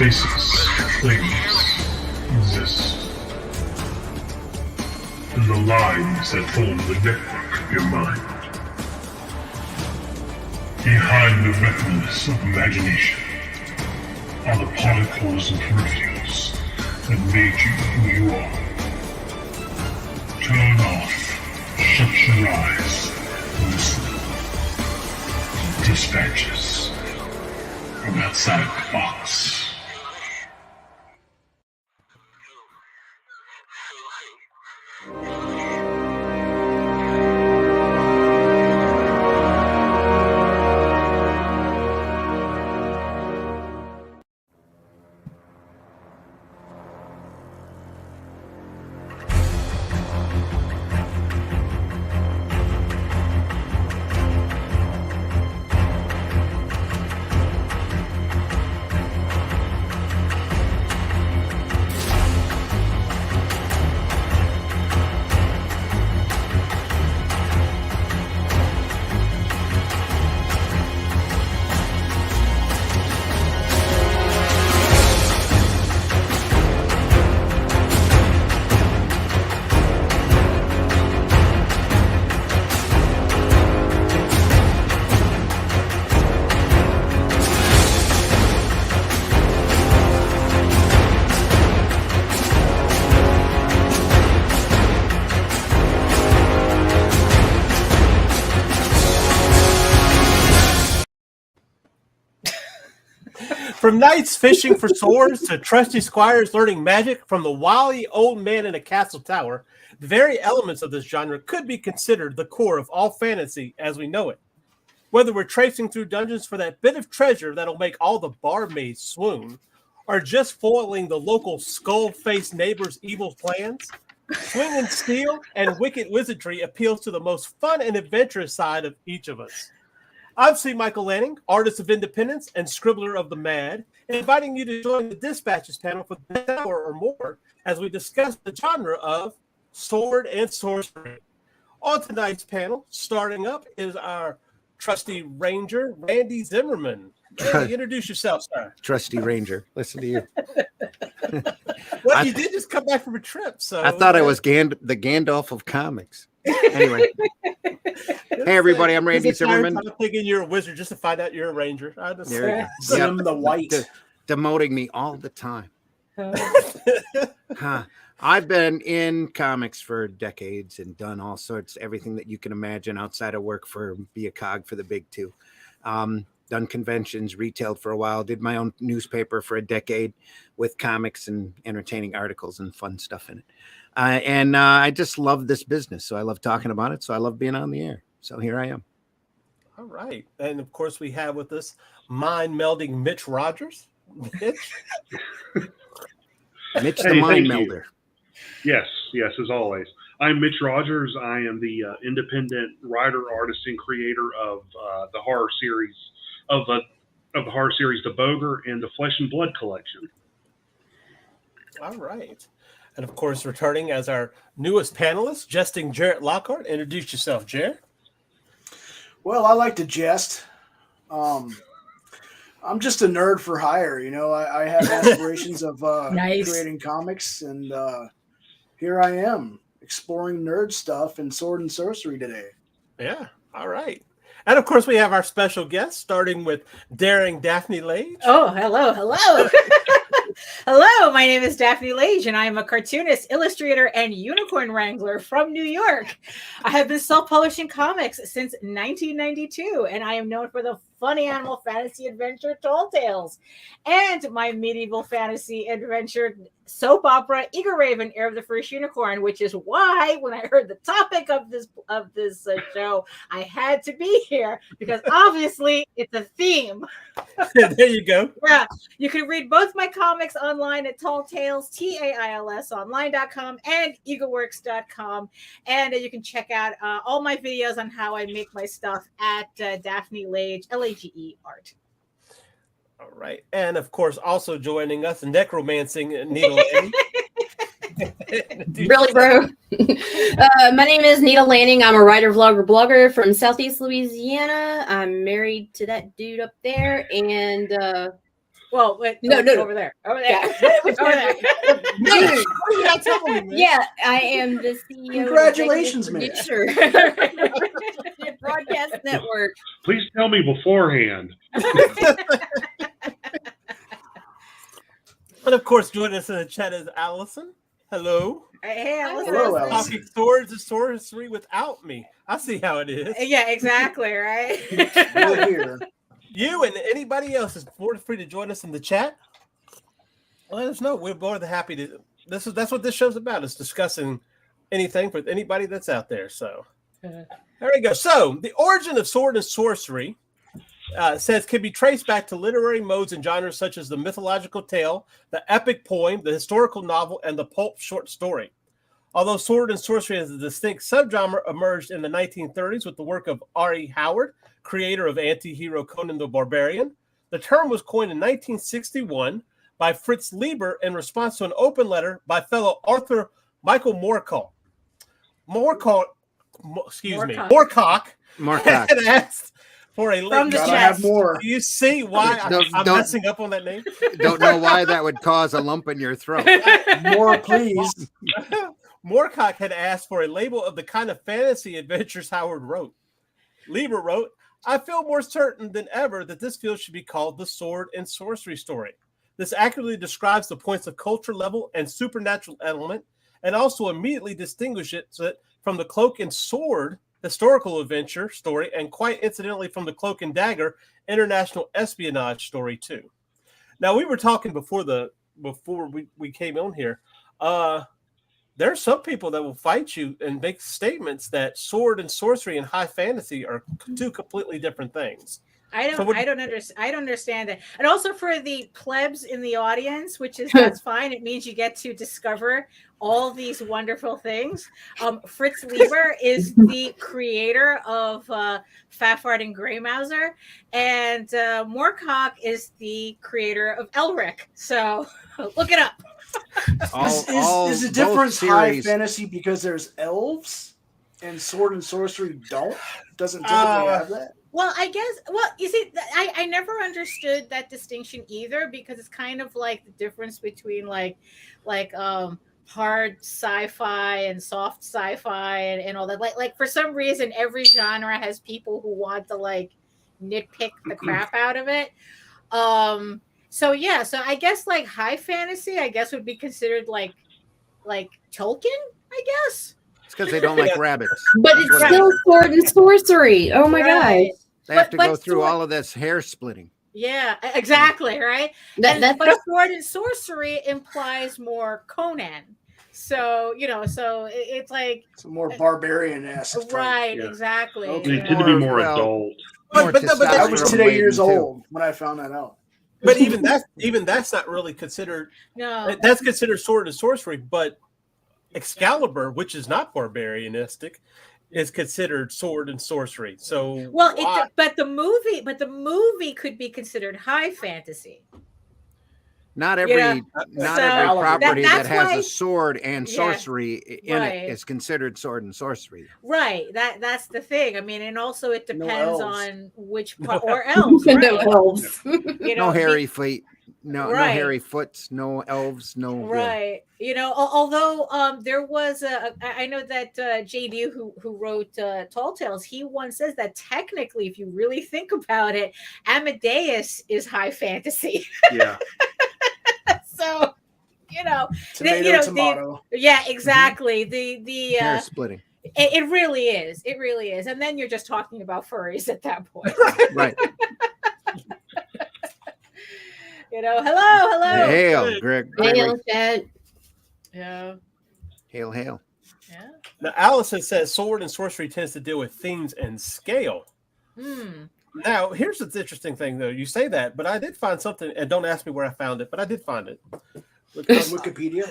places, things exist. And the lines that form the network of your mind. Behind the retinas of imagination are the particles and peripherals that made you who you are. Turn off, shut your eyes, and listen to dispatches from outside the box. From knights fishing for swords to trusty squires learning magic from the wily old man in a castle tower, the very elements of this genre could be considered the core of all fantasy as we know it. Whether we're tracing through dungeons for that bit of treasure that'll make all the barmaids swoon, or just foiling the local skull-faced neighbor's evil plans, swinging steel and wicked wizardry appeals to the most fun and adventurous side of each of us. I'm C Michael Lanning, artist of independence and scribbler of the mad, inviting you to join the Dispatches panel for an hour or more as we discuss the genre of sword and sorcery. On tonight's panel, starting up, is our trusty ranger, Randy Zimmerman. Randy, introduce yourself, sir. Trusty ranger. Listen to you. Well, you did just come back from a trip, so I thought I was the Gandalf of comics. Anyway. Hey everybody, I'm Randy Zimmerman. I'm thinking you're a wizard just to find out you're a ranger. I just Zim the White. Demoting me all the time. I've been in comics for decades and done all sorts, everything that you can imagine outside of work for be a cog for the big two. Done conventions, retailed for a while, did my own newspaper for a decade with comics and entertaining articles and fun stuff in it. I just love this business. So I love talking about it. So I love being on the air. So here I am. All right. And of course, we have with us mind-melding Mitch Rogers. Mitch? Mitch the mind melder. Yes, as always. I'm Mitch Rogers. I am the independent writer, artist, and creator of the horror series The Boger and the Flesh and Blood collection. All right. And of course, returning as our newest panelist, jesting Jarrett Lockhart. Introduce yourself, Jarrett. Well, I like to jest. I'm just a nerd for hire. You know, I have aspirations of creating comics, and here I am exploring nerd stuff and sword and sorcery today. Yeah. All right. And of course, we have our special guest, starting with daring Daphne Lage. Oh, hello. Hello, my name is Daphne Lage, and I am a cartoonist, illustrator, and unicorn wrangler from New York. I have been self-publishing comics since 1992, and I am known for the funny animal fantasy adventure Tall Tales and my medieval fantasy adventure soap opera Eagle Raven, Heir of the First Unicorn, which is why when I heard the topic of this show, I had to be here because obviously it's a theme. There you go. Yeah, you can read both my comics online at Tall Tales, TAILS online.com and eagleworks.com, and you can check out all my videos on how I make my stuff at Daphne Lage, LAGE Art. All right. And of course, also joining us, necromancing Needle Lanning. Really, bro? My name is Needle Lanning. I'm a writer, vlogger, blogger from Southeast Louisiana. I'm married to that dude up there. And Well, wait, No, over there. Over there. Over there. Yeah, I am the CEO. Congratulations, man. Broadcast network. Please tell me beforehand. And of course, joining us in the chat is Allison. Hello. Hey, Allison. Hello, Allison. Talking swords and sorcery without me. I see how it is. Yeah, exactly, right? We're here. You and anybody else is more free to join us in the chat. Let us know. We're more than happy to. That's what this show's about. Is discussing anything for anybody that's out there. So there we go. So the origin of sword and sorcery says can be traced back to literary modes and genres such as the mythological tale, the epic poem, the historical novel, and the pulp short story. Although sword and sorcery as a distinct subgenre emerged in the 1930s with the work of R.E. Howard, creator of anti-hero Conan the Barbarian, the term was coined in 1961 by Fritz Lieber in response to an open letter by fellow author Michael Moorcock. Moorcock had asked for a From the Gotta chat. have more. Do you see why I'm messing up on that name? Don't know why that would cause a lump in your throat. More, please. Moorcock had asked for a label of the kind of fantasy adventures Howard wrote. Lieber wrote, I feel more certain than ever that this field should be called the sword and sorcery story. This accurately describes the points of culture level and supernatural element, and also immediately distinguishes it from the cloak and sword historical adventure story, and quite incidentally from the cloak and dagger international espionage story too. Now we were talking before we came on here. There are some people that will fight you and make statements that sword and sorcery and high fantasy are two completely different things. I don't understand that. And also for the plebs in the audience, that's fine. It means you get to discover all these wonderful things. Fritz Lieber is the creator of Fafard and Greymouser, and Moorcock is the creator of Elric. So look it up. Is the difference high fantasy because there's elves and sword and sorcery doesn't typically have that? Well, I guess. Well, you see, I never understood that distinction either, because it's kind of like the difference between like hard sci-fi and soft sci-fi and all that. Like for some reason, every genre has people who want to like nitpick the crap out of it. So yeah, so I guess like high fantasy, I guess would be considered like Tolkien, I guess. It's because they don't like rabbits. But it's still sword and sorcery. Oh my god. They have to go through all of this hair splitting. Yeah, exactly, right? But sword and sorcery implies more Conan. So, so it's like it's more barbarian-esque. Right, yeah. Exactly. They tend to be more adult. But I was today years old when I found that out. But even that's not really considered. No, that's considered sword and sorcery. But Excalibur, which is not barbarianistic, is considered sword and sorcery. So but the movie could be considered high fantasy. Not every property that has a sword and sorcery in it is considered sword and sorcery. Right. That's the thing. I mean, and also it depends on which part or elves. Right? No elves. No hairy feet. No hairy foots. No elves. No. Right. Although there was I know that JD who wrote Tall Tales, he once says that technically, if you really think about it, Amadeus is high fantasy. Yeah. So, tomato. Yeah, exactly. The hair splitting. It really is. It really is. And then you're just talking about furries at that point. Right. Hello. Hail, Greg. Hail, Chad. Yeah. Hail. Yeah. Now, Allison says sword and sorcery tends to deal with themes and scale. Now, here's the interesting thing, though. You say that, but I did find something, and don't ask me where I found it, but I did find it. Wikipedia?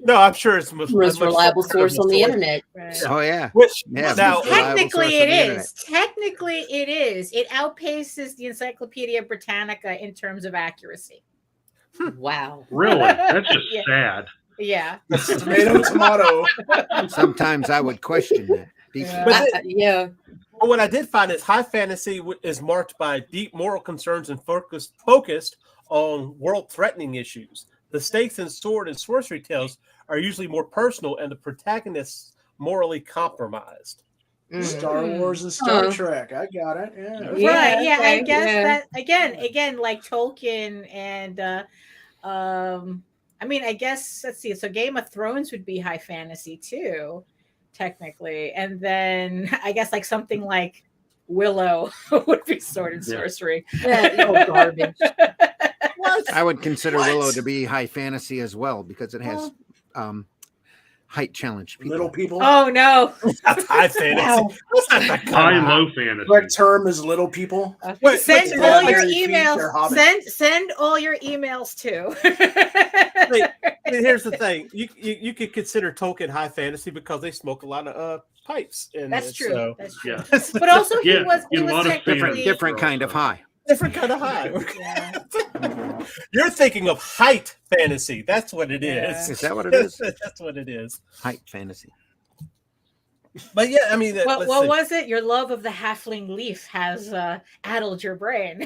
No, I'm sure it's the most reliable source on the internet. Right. Oh, yeah. Now, technically it is. Technically it is. It outpaces the Encyclopedia Britannica in terms of accuracy. Wow. Really? That's just sad. Yeah. Tomato. Sometimes I would question that. Yeah. But what I did find is high fantasy is marked by deep moral concerns and focused on world-threatening issues. The stakes in sword and sorcery tales are usually more personal, and the protagonists morally compromised. Star Wars and Star Trek. I got it. Yeah. Right. Yeah. Okay, I guess that again, like Tolkien and I mean, I guess let's see. So Game of Thrones would be high fantasy too, technically, and then I guess like something like Willow would be sword and sorcery. Garbage. I would consider Willow to be high fantasy as well because it has height challenge people. Little people. Oh no! High fantasy. High and low fantasy. Correct term is little people. Send all your emails. Send all your emails to. Here's the thing: you could consider Tolkien high fantasy because they smoke a lot of pipes. That's true. So. That's true. Yeah. But also, he was different kind of high. Different kind of high. Yeah. You're thinking of height fantasy. That's what it is. Yeah. Is that what it is? That's what it is. Height fantasy. But yeah, I mean, what was it? Your love of the halfling leaf has addled your brain,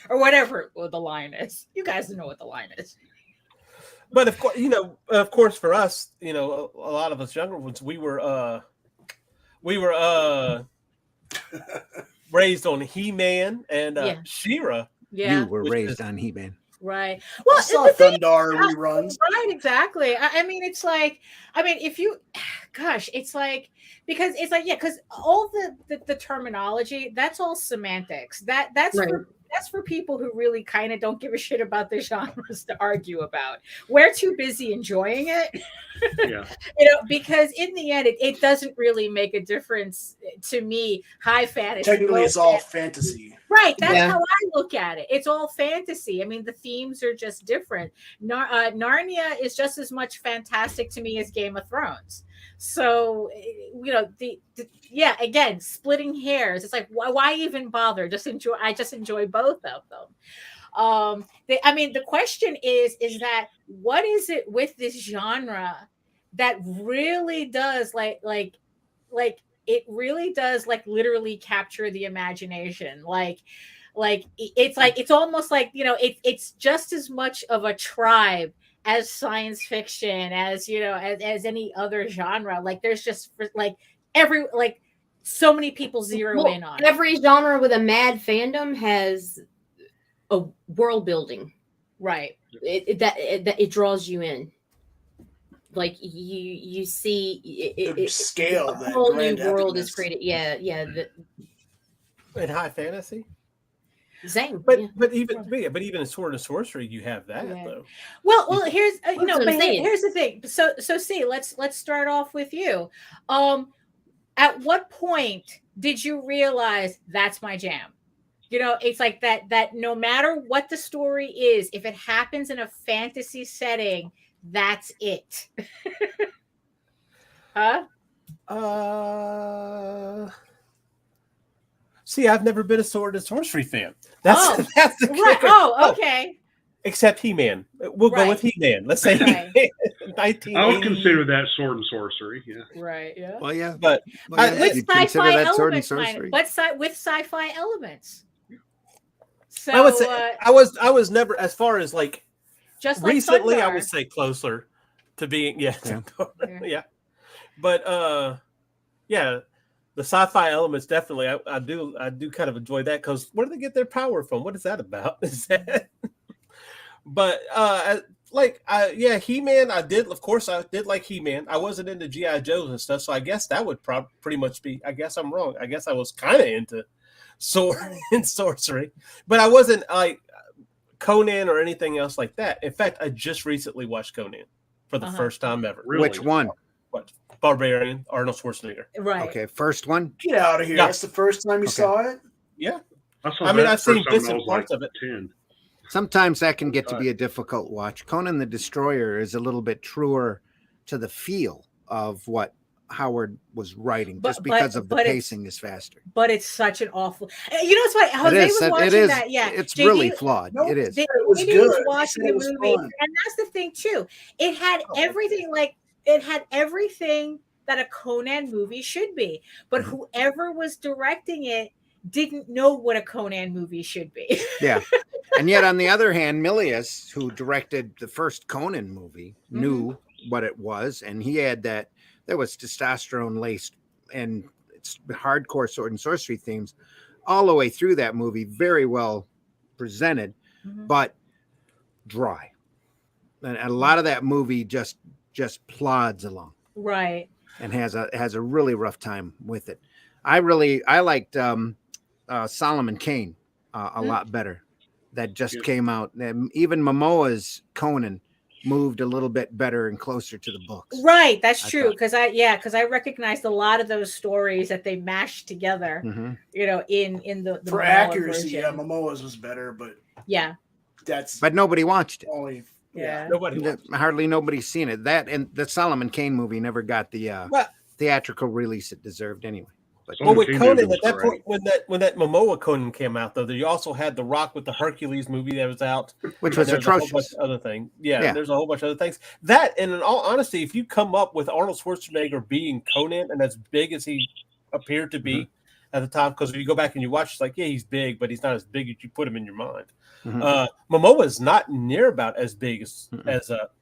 or whatever the line is. You guys know what the line is. But of course, for us, a lot of us younger ones, we were raised on He-Man and She-Ra. Yeah, you were raised on He-Man. Right. Well, I saw Thundar reruns. Right, exactly. I mean, it's like, if you, gosh, it's like, because it's like, because all the terminology, that's all semantics. That's right. That's for people who really kind of don't give a shit about the genres to argue about. We're too busy enjoying it. Yeah. Because in the end, it doesn't really make a difference to me. High fantasy. Technically, it's all fantasy. Right. That's how I look at it. It's all fantasy. I mean, the themes are just different. Narnia is just as much fantastic to me as Game of Thrones. So, again, splitting hairs. It's like, why even bother? I just enjoy both of them. The question is that what is it with this genre that really does like it really does literally capture the imagination? It's almost like, it's just as much of a tribe as science fiction, as any other genre. There's just so many people zero in on every genre with a mad fandom has a world building, right? It draws you in. You see scale. A whole new world is created. Yeah. In high fantasy. Same, but even in Sword and Sorcery, you have that though. Well, here's here's the thing. So see, let's start off with you. At what point did you realize that's my jam? It's like that no matter what the story is, if it happens in a fantasy setting, that's it. Huh? See, I've never been a Sword and Sorcery fan. That's the right. Oh, okay. Except He-Man. We'll go with He-Man. Let's say He-Man. I would consider that Sword and Sorcery. Yeah. Right. Yeah. Well, yeah. But with sci-fi elements, with sci-fi elements. So I would say I was never, as far as just recently, Thundar. I would say closer to being yeah. But the sci-fi elements definitely I do kind of enjoy that, because where do they get their power from? What is that about? But He-Man, I did like He-Man. I wasn't into G.I. Joes and stuff, so I guess that would pretty much be, I guess I'm wrong. I guess I was kind of into sword and sorcery, but I wasn't like Conan or anything else like that. In fact, I just recently watched Conan for the first time ever. Really? Which one? What? Barbarian, Arnold Schwarzenegger. Right. Okay, first one. Get out of here. That's the first time you saw it? Yeah. I've seen bits and parts of it. 10. Sometimes that can get to be a difficult watch. Conan the Destroyer is a little bit truer to the feel of what Howard was writing, just because of the pacing is faster. But it's such an awful. It's funny. Jose was watching that. Yeah, it's JD, really flawed. It is. It was good. Was watching the movie, and that's the thing too. It had everything. It had everything that a Conan movie should be. But whoever was directing it didn't know what a Conan movie should be. Yeah. And yet, on the other hand, Milius, who directed the first Conan movie, knew what it was. And he had that, there was testosterone laced and it's hardcore sword and sorcery themes all the way through that movie. Very well presented, but dry. And a lot of that movie just plods along. Right. And has a really rough time with it. I liked Solomon Kane a lot better. That just came out. Even Momoa's Conan moved a little bit better and closer to the books. Right, that's true. Because I recognized a lot of those stories that they mashed together. You know, in the for Momoa accuracy, version. yeah, Momoa's was better, but yeah, but nobody watched it. Only Hardly nobody's seen it. That and the Solomon Kane movie never got the theatrical release it deserved anyway. But well, with Conan at that point, when that Momoa Conan came out, though, you also had The Rock with the Hercules movie that was out, which was atrocious. A whole bunch of other thing, there's a whole bunch of other things. That, and in all honesty, if you come up with Arnold Schwarzenegger being Conan and as big as he appeared to be at the time, because if you go back and you watch, it's like, yeah, he's big, but he's not as big as you put him in your mind. Momoa is not near about as big as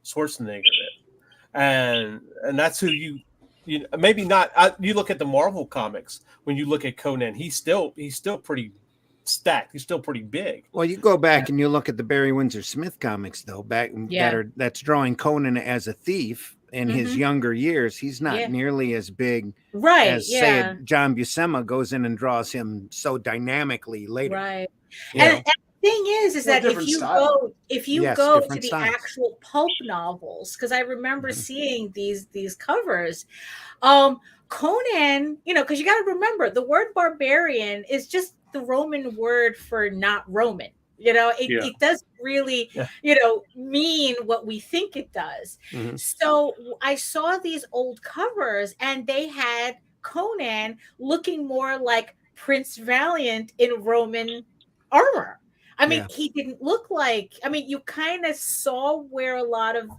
Schwarzenegger is, and that's who you maybe not. You look at the Marvel comics when you look at Conan, he's still pretty stacked. He's still pretty big. Well, you go back and you look at the Barry Windsor Smith comics, though, that's drawing Conan as a thief in his younger years. He's not nearly as big, as say John Buscema goes in and draws him so dynamically later. Right. And the thing is that if you go to the actual pulp novels, because I remember seeing these covers, Conan, because you got to remember the word barbarian is just the Roman word for not Roman. It doesn't really, mean what we think it does. So I saw these old covers and they had Conan looking more like Prince Valiant in Roman armor. I mean, he didn't look like, you kind of saw where a lot of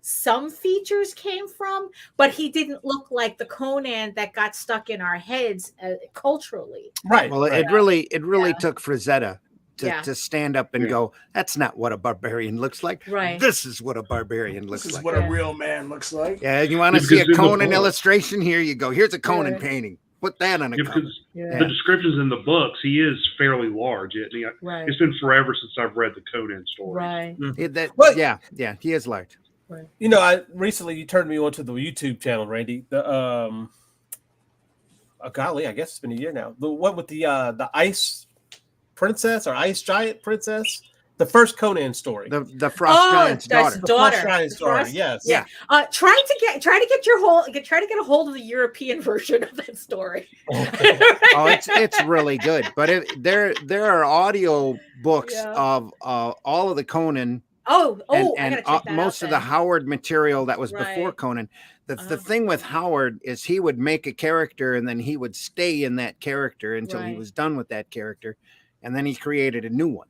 some features came from, but he didn't look like the Conan that got stuck in our heads culturally. Right. Well, it really took Frazetta to stand up and go, that's not what a barbarian looks like. Right. This is what a barbarian looks like. This is what a real man looks like. Yeah. You want to see a Conan illustration? Here you go. Here's a Conan painting. Put that on a cover. The descriptions in the books, he is fairly large. It's been forever since I've read the Conan story. Right. He is large. Right. I recently you turned me on to the YouTube channel, Randy. The golly, I guess it's been a year now. The one with the ice princess or ice giant princess. The first Conan story, the Frost Giant's daughter. The Frost Giant's daughter. Yes. Yeah. Try to get a hold of the European version of that story. It's really good. But there are audio books of all of the Conan. And most of the Howard material that was before Conan. The thing with Howard is he would make a character and then he would stay in that character until he was done with that character, and then he created a new one.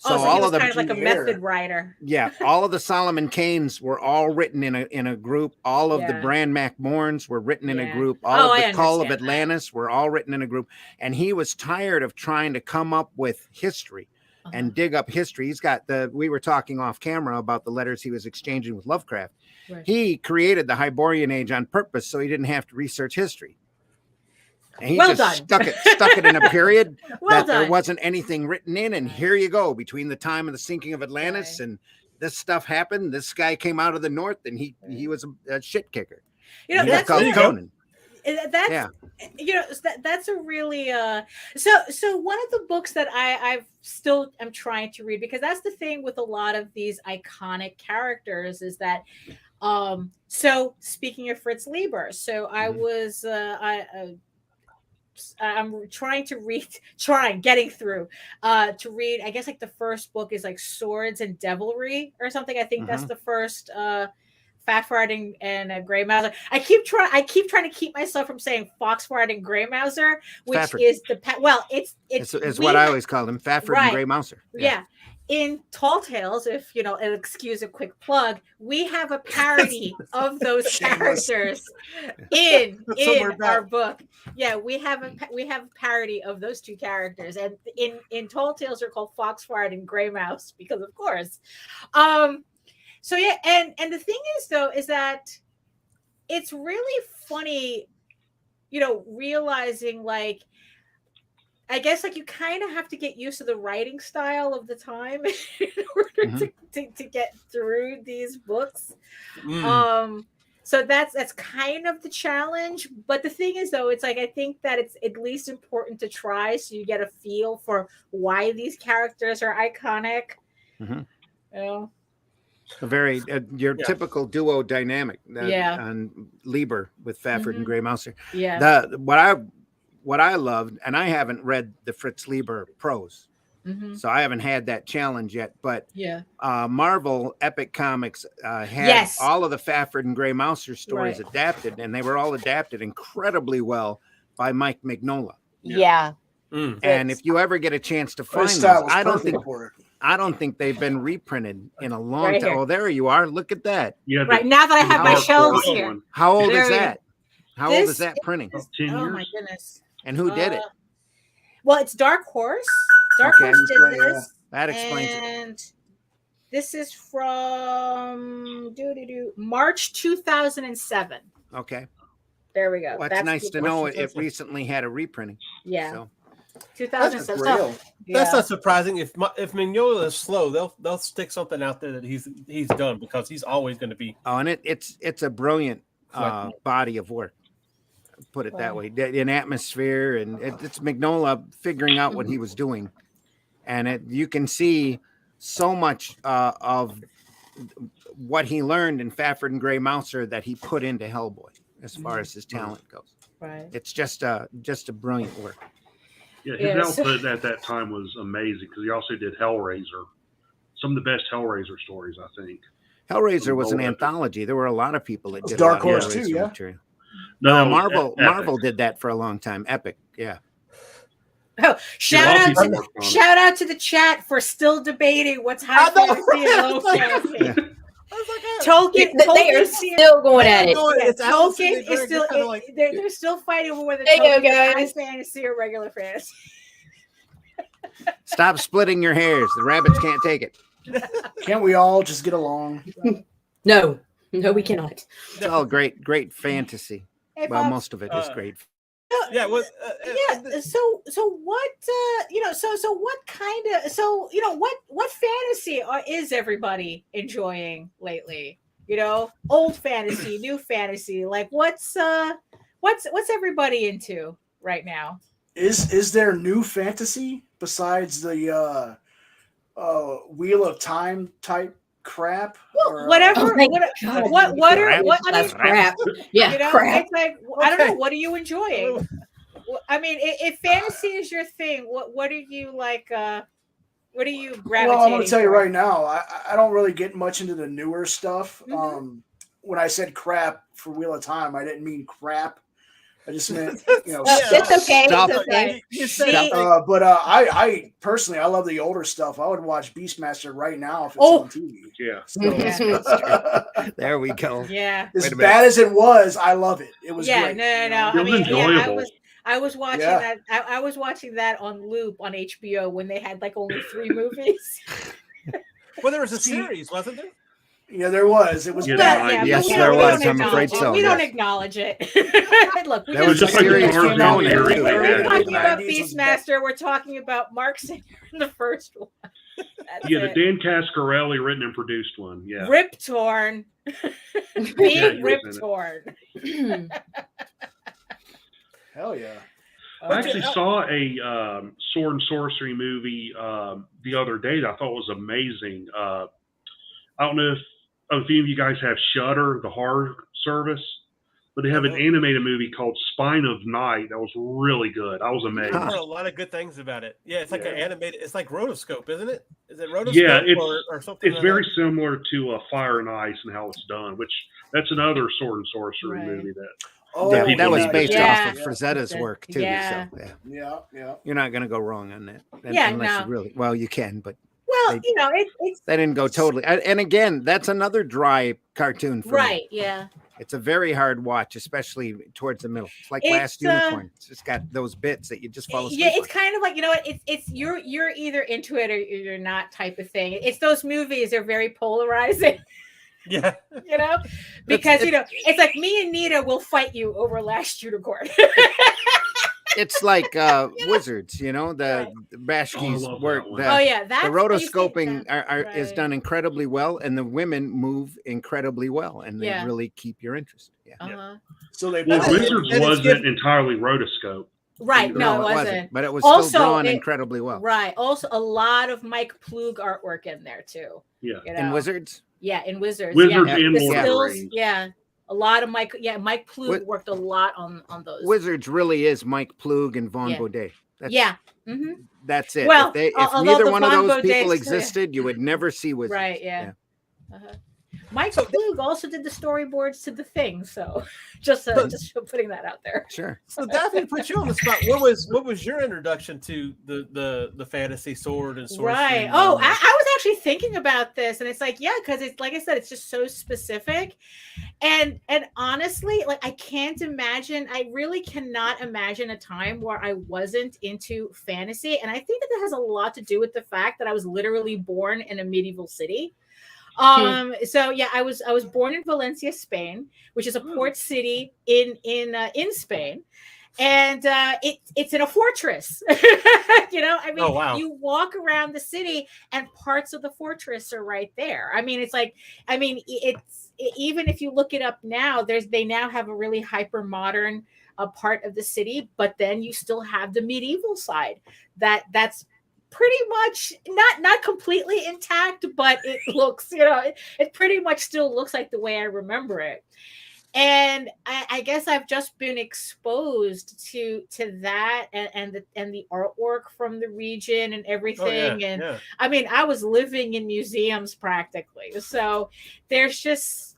So all of the kind of like a method writer. Yeah, all of the Solomon Kanes were all written in a group. All of the Bran MacMorns were written in a group. All of the Call of Atlantis were all written in a group. And he was tired of trying to come up with history and dig up history. He's got we were talking off camera about the letters he was exchanging with Lovecraft. Right. He created the Hyborian Age on purpose so he didn't have to research history. And he stuck it in a period there wasn't anything written in, and here you go. Between the time of the sinking of Atlantis and this stuff happened, this guy came out of the north, and he was a shit kicker. That's called Conan. That's a really so one of the books that I still am trying to read, because that's the thing with a lot of these iconic characters is that so speaking of Fritz Lieber, so I was I'm getting through to read, I guess like the first book is like Swords and Devilry or something. I think that's the first Fafard and Grey Mouser. I keep trying to keep myself from saying Foxfard and Grey Mouser, which Fafford. Is the it's what I always call them, Fafard and Grey Mouser. Yeah. in Tall Tales, if you'll excuse a quick plug, we have a parody of those characters in our book. Yeah, we have a parody of those two characters, and in Tall Tales they're called Foxfire and Gray Mouse because, of course. So yeah, and the thing is though is that it's really funny, realizing like. I guess like you kind of have to get used to the writing style of the time in order to get through these books. So that's kind of the challenge. But the thing is though, it's like I think that it's at least important to try so you get a feel for why these characters are iconic. A very your typical duo dynamic. On Lieber with Fafford and Gray Mouser. Yeah. What I loved, and I haven't read the Fritz Lieber prose, so I haven't had that challenge yet. But Marvel Epic Comics had all of the Fafford and Gray Mouser stories adapted, and they were all adapted incredibly well by Mike Mignola. And if you ever get a chance to find those, I don't think they've been reprinted in a long time. Here. Oh, there you are! Look at that. Yeah. Right now that I have my shelves here. How old is that? How old is that printing? 10 years. Oh my goodness. And who did it? Well, it's Dark Horse. Dark Horse did this. That explains it. And this is from March 2007. Okay. There we go. Well, that's nice to know it recently had a reprinting. Yeah. So. 2007. That's not surprising. If Mignola is slow, they'll stick something out there that he's done because he's always going to be. Oh, and it's a brilliant body of work. Put it that way, in atmosphere, and it's Mignola figuring out what he was doing, and you can see so much of what he learned in Fafford and Gray Mouser that he put into Hellboy as far as his talent goes. Right. It's just a brilliant work. Yeah, his output at that time was amazing because he also did Hellraiser, some of the best Hellraiser stories, I think. Hellraiser was an anthology. There were a lot of people that did Dark Horse too, material. No, Marvel did that for a long time. Epic, yeah. Oh, shout out to the chat for still debating what's high fantasy and low fantasy. Tolkien, they are still going at it. Tolkien is still they're still fighting over whether Tolkien is high fantasy or regular fantasy. Stop splitting your hairs. The rabbits can't take it. Can't we all just get along? No, we cannot. It's all great fantasy. Hey, well, Bob, most of it is great. So what what fantasy is everybody enjoying lately? Old fantasy, new fantasy. Like what's everybody into right now? Is there new fantasy besides the Wheel of Time type crap? Well, whatever. Crap. Yeah, crap. It's like I don't know. What are you enjoying? I mean, if fantasy is your thing, what are you like? What are you gravitating? Well, I'm going to tell you right now, I don't really get much into the newer stuff. When I said crap for Wheel of Time, I didn't mean crap. I just meant, it's okay. It's okay. But I personally, I love the older stuff. I would watch Beastmaster right now if it's on TV. Yeah. So, there we go. Yeah. As bad as it was, I love it. It was great. No. It was enjoyable. I was watching that. I was watching that on loop on HBO when they had like only 3 movies. Well, there was a series, wasn't there? Yeah, there was. It was bad. Yes, there was. I'm afraid so. We don't acknowledge it. Look, that was just series we're talking about Beastmaster. We're talking about Mark Singer in the first one. The Dan Cascarelli written and produced one. Yeah. Rip Torn. Being Rip Torn. Hell yeah. I actually saw a Sword and Sorcery movie the other day that I thought was amazing. I don't know if any of you guys have Shudder, the horror service, but they have an animated movie called Spine of Night that was really good. I was amazed. I've heard a lot of good things about it. Yeah, it's like an animated. It's like Rotoscope, isn't it? Is it Rotoscope? Yeah, or something. It's very similar to Fire and Ice and how it's done, which that's another Sword and Sorcery movie that. Oh, that was based off of Frazetta's work too. Yeah. So, yeah. You're not going to go wrong on that. Yeah, unless you really. Well, you can, but. Well, they didn't go totally. And again, that's another dry cartoon for me. Yeah. It's a very hard watch, especially towards the middle. It's like Last Unicorn. It's just got those bits that you just fall asleep. Yeah, it's kind of like, it's you're either into it or you're not type of thing. It's those movies are very polarizing. Yeah. Because it's like me and Nita will fight you over Last Unicorn. It's like Wizards, the Bashki's work. The rotoscoping is done incredibly well, and the women move incredibly well, and they really keep your interest. Yeah. So Wizards wasn't entirely rotoscope. Right. No, it wasn't. But it was also still drawn incredibly well. Right. Also, a lot of Mike Plug artwork in there too. Yeah. In Wizards. Yeah, in Wizards. Wizards yeah. and Lord of the Rings. Yeah. A lot of Mike Plug worked a lot on those. Wizards really is Mike Plug and Vaughn Baudet. That's it. Well, if neither one of those people existed, you would never see Wizards. Right, yeah. Mike Plug also did the storyboards to The Thing, so just putting that out there. Sure. So Daphne, put you on the spot. What was your introduction to the fantasy sword and sorcery? Right. Oh, I was actually thinking about this, and it's like, because it's like I said, it's just so specific, and honestly, like I really cannot imagine a time where I wasn't into fantasy, and I think that has a lot to do with the fact that I was literally born in a medieval city. So yeah, I was born in Valencia, Spain, which is a port city in Spain, and it's in a fortress. Oh, wow. You walk around the city and parts of the fortress are right there. It's even if you look it up now, they now have a really hyper modern part of the city, but then you still have the medieval side that's pretty much not completely intact, but it looks, it pretty much still looks like the way I remember it. And I guess I've just been exposed to that and the artwork from the region and everything. I was living in museums practically. So there's just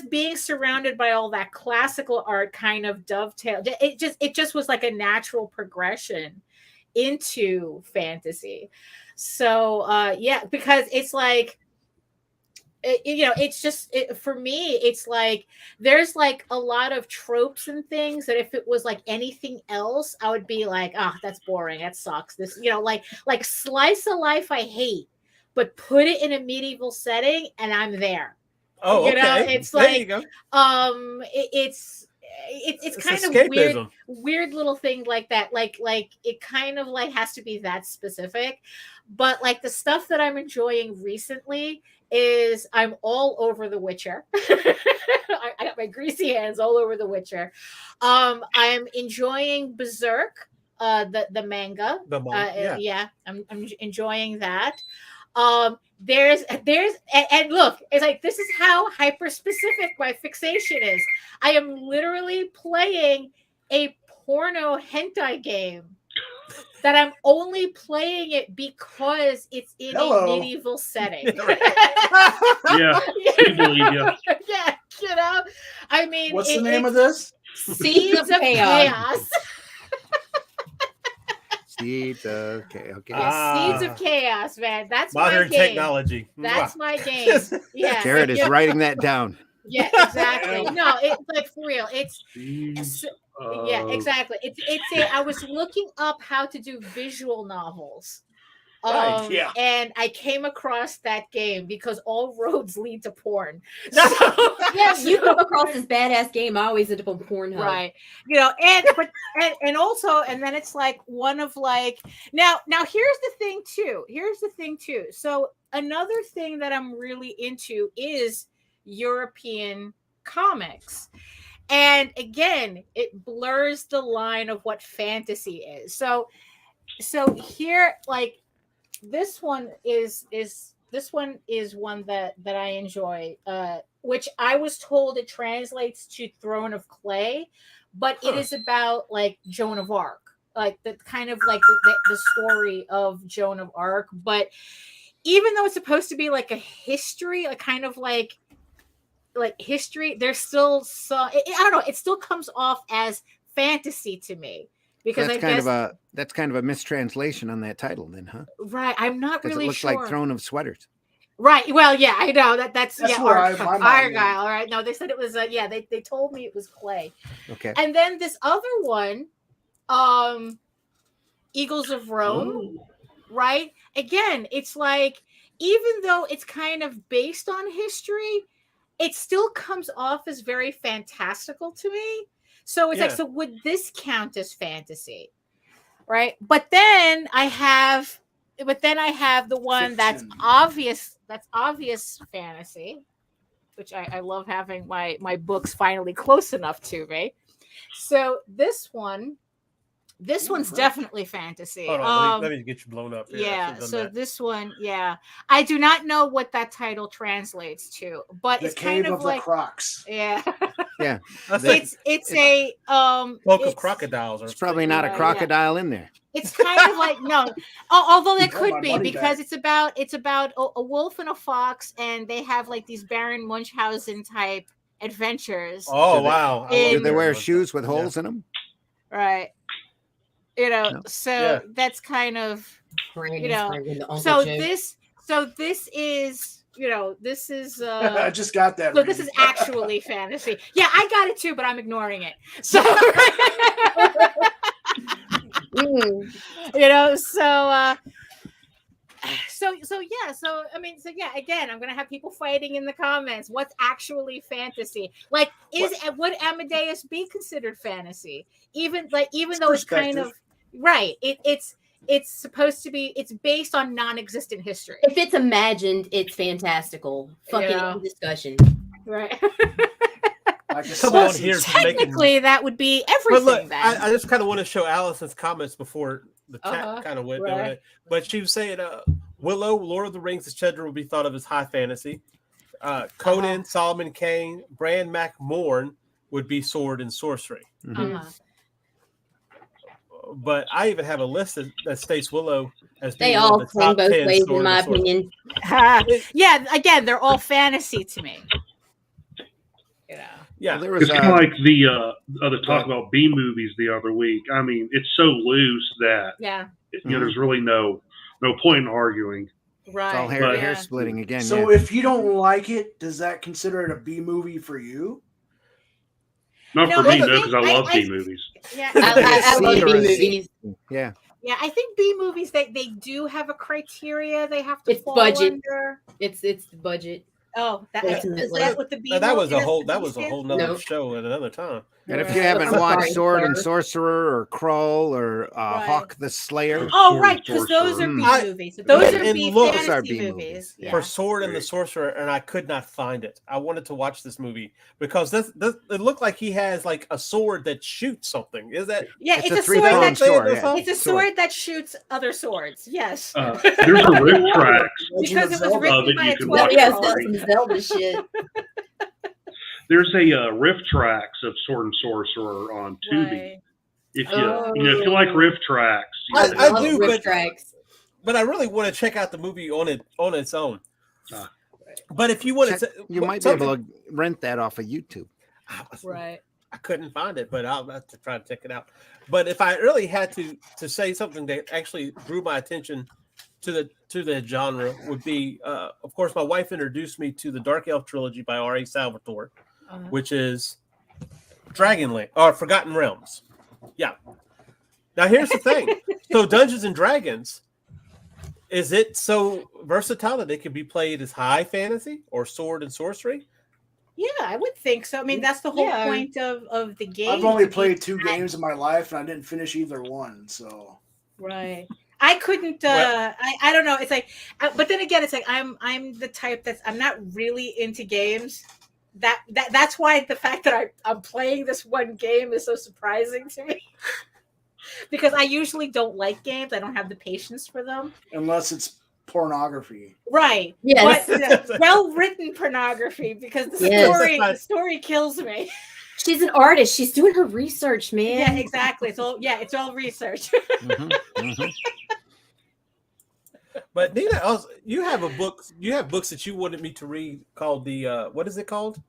being surrounded by all that classical art kind of dovetailed. It just was like a natural progression into fantasy. So because it's like for me it's like there's like a lot of tropes and things that if it was like anything else I would be like, that's boring, that sucks, this like slice of life I hate, but put it in a medieval setting and I'm there. It's like, there you go. It's kind of weird little thing like that. Like it kind of like has to be that specific. But like the stuff that I'm enjoying recently is I'm all over The Witcher. I got my greasy hands all over The Witcher. I'm enjoying Berserk, the manga. I'm enjoying that. There's and look, it's like this is how hyper specific my fixation is. I am literally playing a porno hentai game that I'm only playing it because it's in a medieval setting. Yeah, we believe you. Yeah, what's the name of this? Seeds of Chaos. Seeds of Chaos. Okay. Seeds of Chaos, man. That's modern my game. Technology. That's my game. Yeah. Jared is writing that down. Yeah, exactly. No, it's like for real. Yeah, exactly. I was looking up how to do visual novels. And I came across that game because all roads lead to porn. So, yes, you come across this badass game, I always end up on Pornhub. Right. And also, and then it's like one of like now here's the thing too. So another thing that I'm really into is European comics. And again, it blurs the line of what fantasy is. So here, like this one is one that I enjoy, which I was told it translates to Throne of Clay, but it is about like Joan of Arc, like the kind of like the story of Joan of Arc. But even though it's supposed to be like a history, like kind of like history, there's still I don't know, it still comes off as fantasy to me. Because that's kind of a mistranslation on that title, then, huh? Right. I'm not really sure. It looks like Throne of Sweaters. Right. Well, yeah, I know that's Argyle. All right. No, they said it was. They told me it was clay. Okay. And then this other one, Eagles of Rome. Oh. Right. Again, it's like, even though it's kind of based on history, it still comes off as very fantastical to me. So it's like, so would this count as fantasy? Right. But then I have the one that's obvious fantasy, which I love having my books finally close enough to me. So this one's definitely fantasy. Hold on, let me get you blown up. Yeah. So this one, I do not know what that title translates to, but it's kind of like the Crocs. Yeah. Yeah. It's a book of crocodiles. It's probably not a crocodile in there. It's kind of like, no, although it could be, because it's about a wolf and a fox, and they have like these Baron Munchausen type adventures. Oh wow! Do they wear shoes with holes in them? Right. That's kind of, so this is, this is I just got that. So this is actually fantasy. Yeah, I got it too, but I'm ignoring it. So again, I'm gonna have people fighting in the comments. What's actually fantasy? Like, would Amadeus be considered fantasy? Even though it's kind of right. It's supposed to be. It's based on non-existent history. If it's imagined, it's fantastical. Fucking discussion. Right. Someone here technically that would be everything. But look, then. I just kind of want to show Allison's comments before the chat kind of went down it. But she was saying Willow, Lord of the Rings, etc. would be thought of as high fantasy. Conan, Solomon Kane, Bran Mac Morn would be sword and sorcery. But I even have a list that states Willow as being they all claim both ways, in my opinion. Yeah, again, they're all fantasy to me. Yeah, well, it's kind of like the other talk about B movies the other week. I mean, it's so loose that there's really no point in arguing. Right, it's all hair splitting again. So if you don't like it, does that consider it a B movie for you? Not for me, no, because I love B movies. Yeah, I love B movies. Yeah. Yeah, I think B movies they do have a criteria they have to it's fall budget. Under. It's budget. Oh, is that what the B? That was a whole nother show at another time. And if you haven't watched Sword and Sorcerer or Krull or Hawk the Slayer, right, because those are B movies. Those are B fantasy movies. For Sword and the Sorcerer, and I could not find it. I wanted to watch this movie because it looked like he has like a sword that shoots something. Is that? Yeah, it's a three-pronged sword. It's a sword that shoots other swords. Yes. There's a riff tracks because it was written by a 12-year-old. Zelda shit. There's a riff tracks of Sword and Sorcerer on Tubi. Right. If you like riff tracks, I do, riff tracks. But I really want to check out the movie on its own. But if you want to, you might be able to rent that off of YouTube. Right. I couldn't find it, but I'll have to try to check it out. But if I really had to say something that actually drew my attention to the genre, would be, of course, my wife introduced me to the Dark Elf trilogy by R.A. Salvatore, which is Dragonland or Forgotten Realms. Yeah. Now here's the thing. So Dungeons and Dragons, is it so versatile that it can be played as high fantasy or sword and sorcery? Yeah, I would think so. I mean, that's the whole point of the game. I've only played 2 games in my life, and I didn't finish either one. So right. I couldn't. I don't know. It's like, but then again, it's like I'm the type I'm not really into games. That's why the fact that I'm playing this one game is so surprising to me. Because I usually don't like games. I don't have the patience for them. Unless it's pornography. Right. Yes. But well-written pornography, because the story kills me. She's an artist. She's doing her research, man. Yeah, exactly. It's all research. But Nina, you have a book. You have books that you wanted me to read called the what is it called?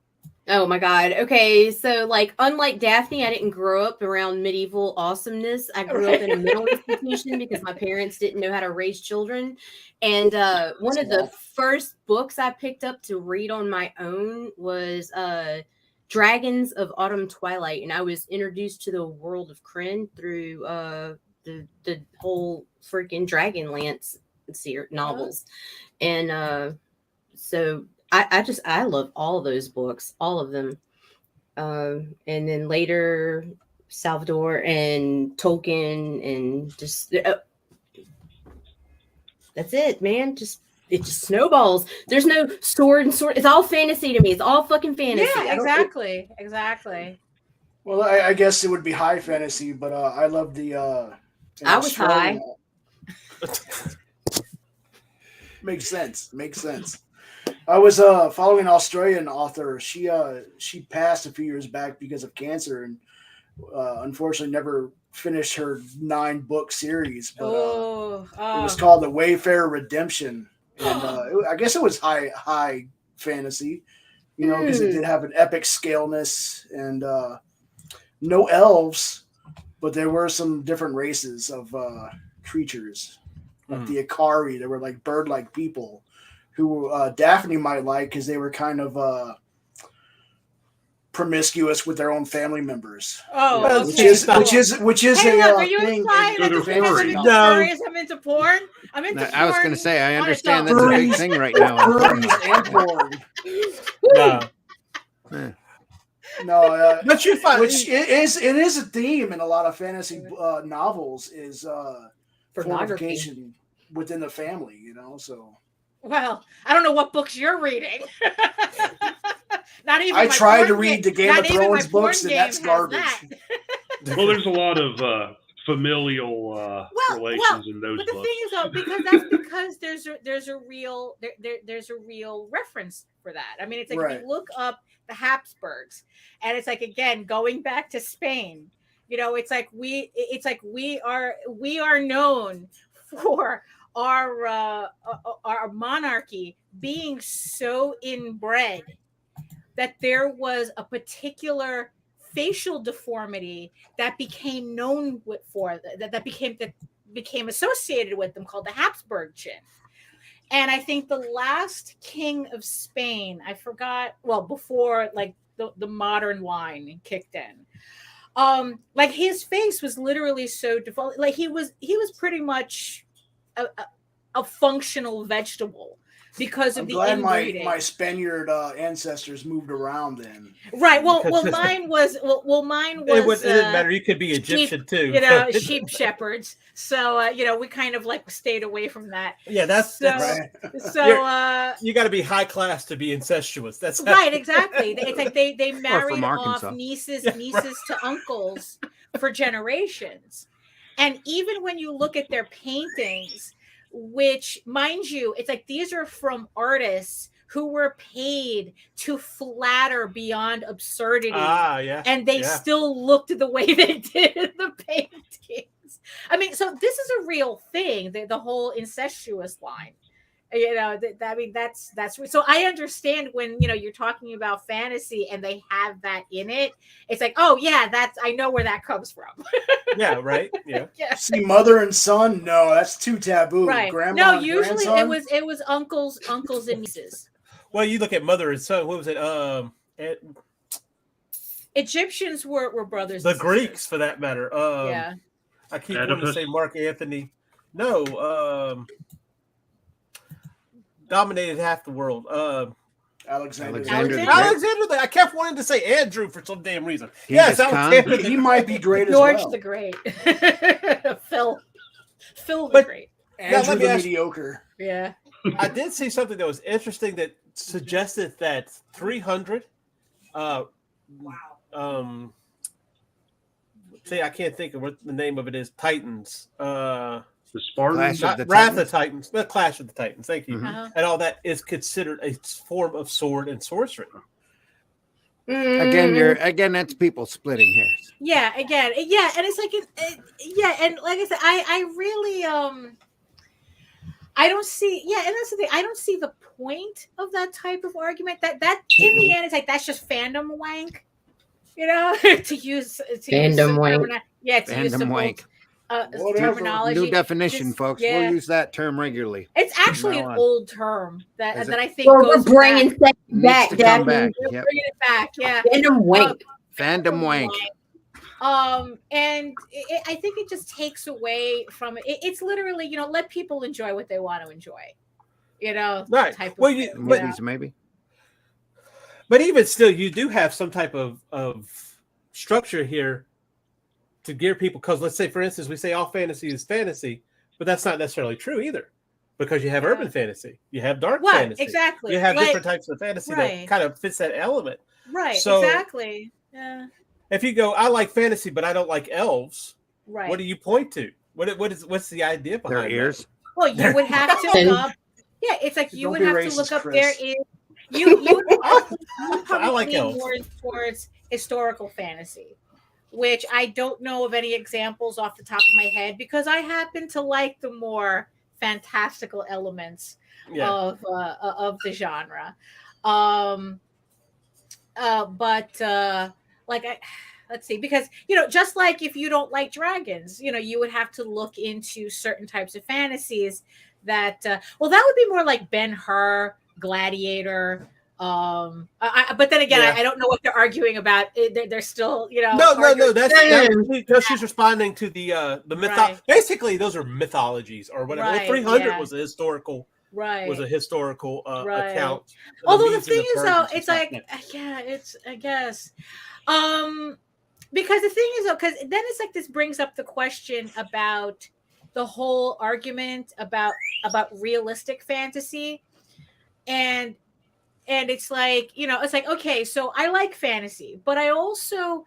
Oh my God. Okay. So, like, unlike Daphne, I didn't grow up around medieval awesomeness. I grew up in a mental institution because my parents didn't know how to raise children. And one of the first books I picked up to read on my own was Dragons of Autumn Twilight. And I was introduced to the world of Kryn through the whole freaking Dragonlance novels. And so I love all those books, all of them. And then later Salvador and Tolkien and just that's it, man. It just snowballs. There's no sword. It's all fantasy to me. It's all fucking fantasy. Yeah, exactly. Well, I guess it would be high fantasy, but I love the. I was high. Makes sense. I was following an Australian author. She passed a few years back because of cancer, and unfortunately never finished her 9-book series. But it was called The Wayfarer Redemption, and I guess it was high fantasy, because it did have an epic scaleness and no elves, but there were some different races of creatures, like the Akari. They were like bird-like people who Daphne might like because they were kind of promiscuous with their own family members. Oh, which is hey, a look, are you thing. implying that just because I'm into No. furries, I'm into porn? I'm into porn. I was going to say, I on understand its that's own. a big thing right now. Furries and porn. No. No, But you find which it is a theme in a lot of fantasy novels is Pornography. fornication within the family. So. Well, I don't know what books you're reading. Not even. I my tried porn to read the Game of not even my Thrones books, porn and that's game has garbage. that. Well, there's a lot of familial relations in those But the books. thing is, though, because there's a real reference for that. I mean, it's like if Right. you look up the Habsburgs, and it's like, again, going back to Spain. It's like we are known for our monarchy being so inbred that there was a particular facial deformity that became known that became associated with them, called the Habsburg chin. And I think the last king of Spain, I forgot, well, before like the modern line kicked in, like his face was literally so deformed, like he was pretty much a functional vegetable because of I'm the glad inbreeding. my Spaniard ancestors moved around then. Right. Well, mine was. It didn't matter. You could be Egyptian too. Sheep shepherds. So we kind of like stayed away from that. Yeah, that's so. You got to be high class to be incestuous. That's right. Exactly. It's like they married off Arkansas. nieces to uncles for generations, and even when you look at their paintings, which, mind you, it's like these are from artists who were paid to flatter beyond absurdity. And they still looked the way they did in the paintings. I mean, so this is a real thing, the whole incestuous line. I mean, that's so I understand when you're talking about fantasy and they have that in it. It's like, oh yeah, I know where that comes from. Yeah, right. Yeah. See, mother and son, no, that's too taboo. Right. Grandma No, and usually grandson? it was uncles and nieces. Well, you look at mother and son. What was it? Egyptians were brothers. The and Greeks, sisters. for that matter. Yeah. I keep wanting to say Mark Antony. No. Dominated half the world. Alexander. I kept wanting to say Andrew for some damn reason. Genghis Yes, Khan. He might be great George as well. the Great. Phil the Great. Andrew the mediocre. Yeah. I did see something that was interesting that suggested that 300 I can't think of what the name of it is. Titans. The Spartans. Wrath of Titans. The Clash of the Titans. Thank you. Uh-huh. And all that is considered a form of sword and sorcery. Again, that's people splitting hairs. Yeah, again. Yeah, and it's like and like I said, I really I don't see, and that's the thing. I don't see the point of that type of argument. That in the end, it's like that's just fandom wank, to use fandom wank. To use some wank. Terminology. New definition, folks. We'll use that term regularly. It's actually an old term that I think we're bringing it back. Yep. We're bringing it back. Yeah, fandom wank. Fandom wank. And I think it just takes away from it. It's literally, let people enjoy what they want to enjoy. Right. Type well, of movies maybe. But even still, you do have some type of structure here to gear people, because let's say, for instance, we say all fantasy is fantasy, but that's not necessarily true either, because you have urban fantasy, you have dark fantasy, exactly. You have different types of fantasy that kind of fits that element. Right. So exactly. Yeah. If you go, I like fantasy, but I don't like elves. Right. What do you point to? What's the idea behind their ears? That? Well, you would have to look up. Yeah, it's like you would have to look up their ears. You would I like elves. More towards historical fantasy, which I don't know of any examples off the top of my head, because I happen to like the more fantastical elements of the genre. Let's see, because just like if you don't like dragons, you would have to look into certain types of fantasies that that would be more like Ben-Hur, Gladiator. But then again, I don't know what they're arguing about. They're still, No. That's she's responding to the myth. Basically, those are mythologies or whatever. Well, 300 was a historical. Right. Was a historical account. Although the thing is, though, it's like, it's, I guess, because the thing is, though, because then it's like this brings up the question about the whole argument about realistic fantasy, and it's like, it's like, okay, so I like fantasy, but I also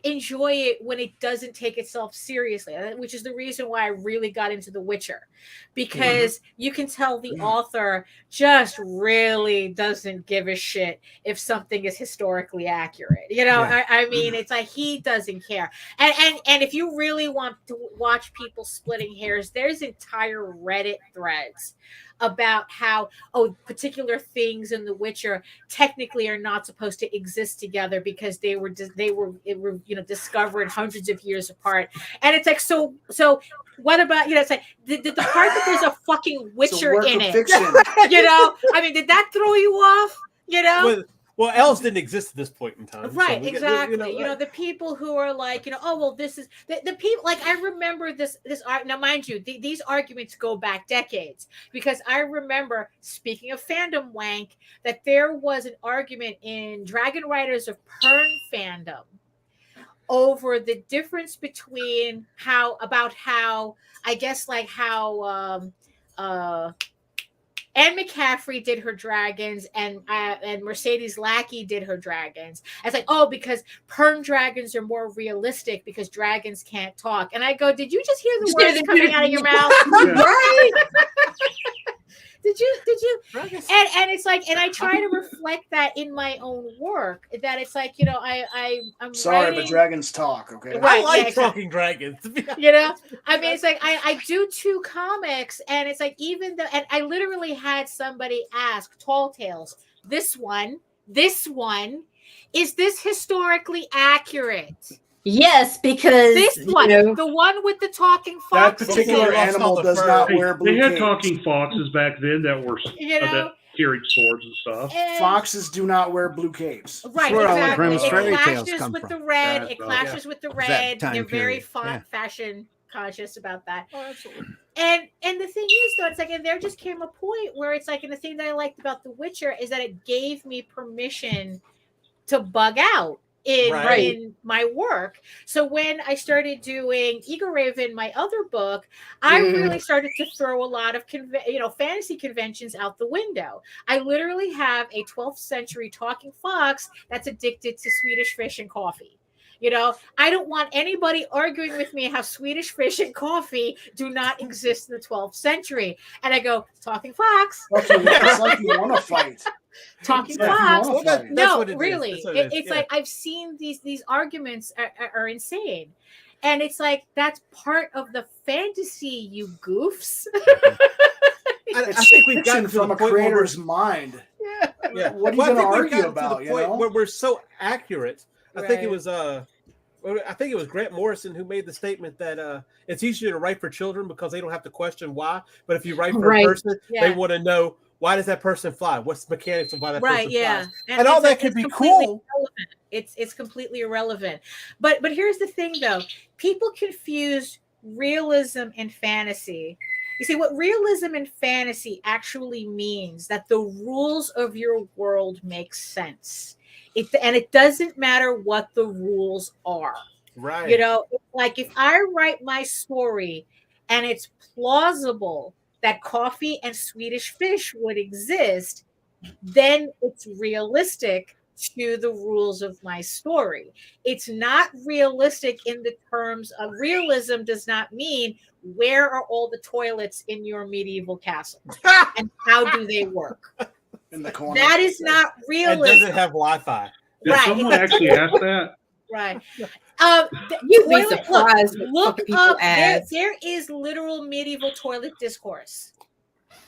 enjoy it when it doesn't take itself seriously, which is the reason why I really got into The Witcher, because you can tell the author just really doesn't give a shit if something is historically accurate. I mean, it's like he doesn't care. And if you really want to watch people splitting hairs, there's entire Reddit threads about how particular things in The Witcher technically are not supposed to exist together because they were discovered hundreds of years apart. And it's like, so what about, it's like the part that there's a fucking Witcher in it, I mean, did that throw you off? Well, elves didn't exist at this point in time. Right, so exactly. The people who are like, this is the people, like, I remember this now, mind you, these arguments go back decades, because I remember, speaking of fandom wank, that there was an argument in Dragon Riders of Pern fandom over the difference between how Anne McCaffrey did her dragons and Mercedes Lackey did her dragons. It's like, because Pern dragons are more realistic because dragons can't talk. And I go, did you just hear the words coming out of your mouth? Right? Did you? And it's like, and I try to reflect that in my own work. That it's like, I'm sorry, writing, but dragons talk. Okay, I like talking dragons. I mean, it's like I do 2 comics, and it's like, even though, and I literally had somebody ask Tall Tales, this one, is this historically accurate? Yes, because this one, the one with the talking fox. That particular animal does not wear blue capes. They had capes. talking foxes back then that were that carried swords and stuff. Foxes do not wear blue capes. Right, exactly. It clashes with the red. It clashes with the red. They're very fashion conscious about that. Oh, absolutely. And the thing is, though, it's like, and there just came a point where it's like, and the thing that I liked about The Witcher is that it gave me permission to bug out in my work. So when I started doing Eagle Raven, my other book, I really started to throw a lot of fantasy conventions out the window. I literally have a 12th century talking fox that's addicted to Swedish fish and coffee. I don't want anybody arguing with me how Swedish fish and coffee do not exist in the 12th century. And I go, talking fox. It's like you want to fight. Talking fox. No, really. It's like, I've seen these arguments are insane. And it's like, that's part of the fantasy, you goofs. I think we've gotten from a creator's mind. Yeah. What are you going to argue about? To the point where we're so accurate. I Right. think it was Grant Morrison who made the statement that it's easier to write for children because they don't have to question why. But if you write for a person, they want to know, why does that person fly? What's the mechanics of why that person flies? And all that could be cool. Irrelevant. It's completely irrelevant. But here's the thing, though. People confuse realism and fantasy. You see, what realism and fantasy actually means that the rules of your world make sense. And it doesn't matter what the rules are. Right. You know, like if I write my story and it's plausible that coffee and Swedish fish would exist, then it's realistic to the rules of my story. It's not realistic in the terms of realism does not mean where are all the toilets in your medieval castle and how do they work? In the corner. That is not realism. It doesn't have Wi-Fi. Did someone actually ask that? Right. You'd be surprised. Look up. There is literal medieval toilet discourse.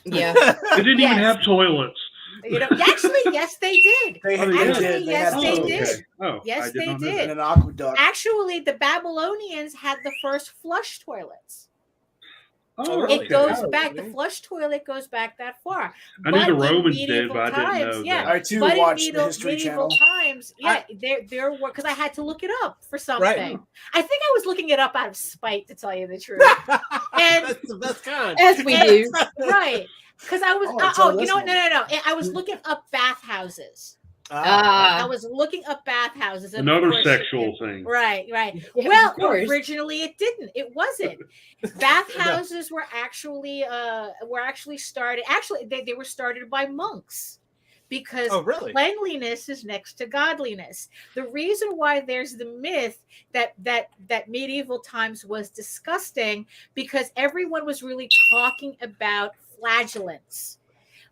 Yeah. They didn't even have toilets. You know, actually, yes, they did. They did. Yes, they did. Okay. Oh, Yes, they did. In an aqueduct. Actually, the Babylonians had the first flush toilets. Oh, It okay. goes back. The flush toilet goes back that far. I knew the in Romans did, medieval but I didn't know yeah. that. I too But in watched the History medieval Channel. times, yeah, there were, because I had to look it up for something. Right. I think I was looking it up out of spite, to tell you the truth. And That's the best kind. As we do. right, because I was you know what? No. I was looking up bathhouses. I was looking up bathhouses. And Another of course, sexual thing. Right. Yeah, Well, of course. originally it didn't. It wasn't. Bathhouses were actually started. Actually, they were started by monks because cleanliness is next to godliness. The reason why there's the myth that medieval times was disgusting because everyone was really talking about flagellants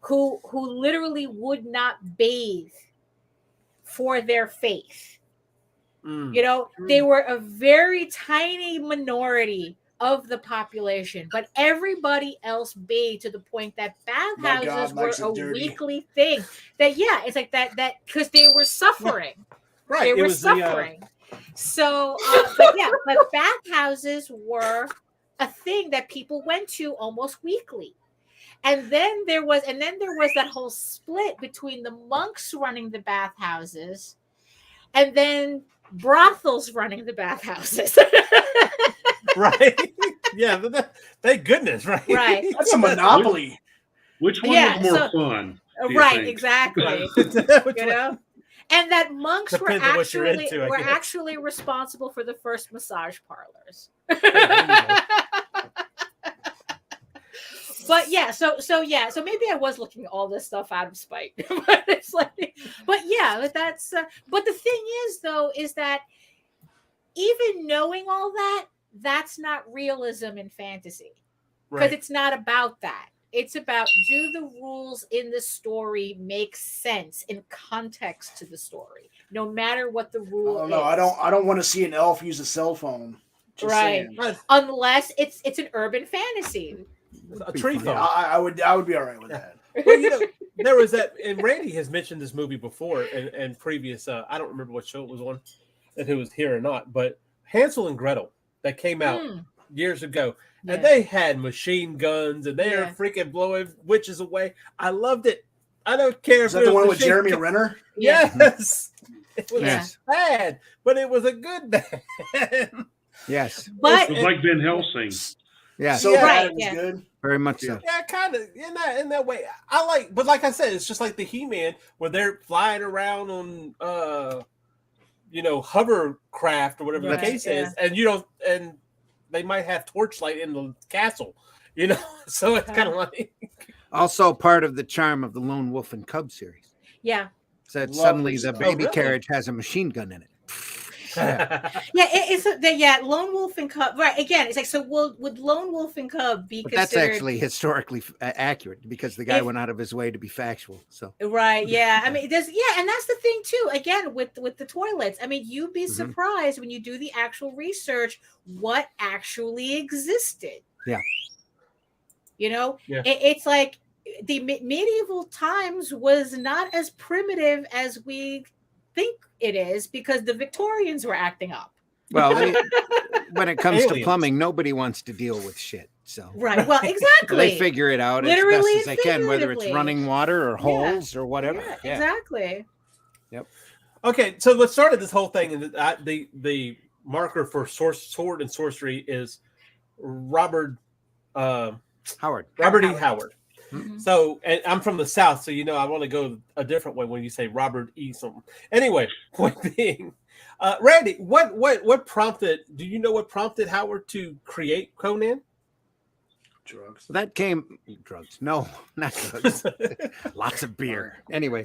who literally would not bathe for their faith. You know, they were a very tiny minority of the population, but everybody else bathed to the point that bathhouses were a weekly thing. It's like that because they were suffering. Right. They were suffering. So, but bathhouses were a thing that people went to almost weekly. And then there was that whole split between the monks running the bathhouses and then brothels running the bathhouses. Right. Yeah. Thank goodness. Right. Right. That's a monopoly. Which one was more fun? Right. Think? Exactly. You know? And that monks were actually responsible for the first massage parlors. But so maybe I was looking all this stuff out of spite. But it's like, but that's. But the thing is, though, is that even knowing all that, that's not realism in fantasy, because it's not about that. It's about, do the rules in the story make sense in context to the story, no matter what the rule is. I don't want to see an elf use a cell phone. Just saying. Unless it's an urban fantasy. A tree phone. I would be all right with that. Well, you know, there was that, and Randy has mentioned this movie before and previous. I don't remember what show it was on, if it was here or not, but Hansel and Gretel that came out years ago, and they had machine guns and they were freaking blowing witches away. I loved it. I don't care. Is that the one with Jeremy Renner? Yes, it was bad, but it was a good bad. Yes, but it was like Van Helsing. Yeah, so bad it was good. Very much so. Yeah, kind of in that way. But like I said, it's just like the He-Man where they're flying around on hovercraft or whatever the case is, and they might have torchlight in the castle, so it's kind of like also part of the charm of the Lone Wolf and Cub series. Yeah. So that suddenly the baby carriage has a machine gun in it. Lone Wolf and Cub. Right. Again, it's like, so would Lone Wolf and Cub be considered? That's actually historically accurate because the guy went out of his way to be factual. So right. Yeah. I mean, there's and that's the thing too. Again, with the toilets. I mean, you'd be surprised when you do the actual research what actually existed. Yeah. You know, it's like the medieval times was not as primitive as we think it is because the Victorians were acting up. Well, when it comes to plumbing, nobody wants to deal with shit. So right, well, exactly. They figure it out literally as best as they can, whether it's running water or holes or whatever. Yeah, exactly. Yep. Okay, so what started this whole thing, and the marker for sword and sorcery is Robert Howard. Robert E. Howard. Mm-hmm. So, and I'm from the South, so I want to go a different way when you say Robert E. something. Anyway, point being, Randy, what prompted? Do you know what prompted Howard to create Conan? Drugs. That came drugs. No, not drugs. Lots of beer. Anyway,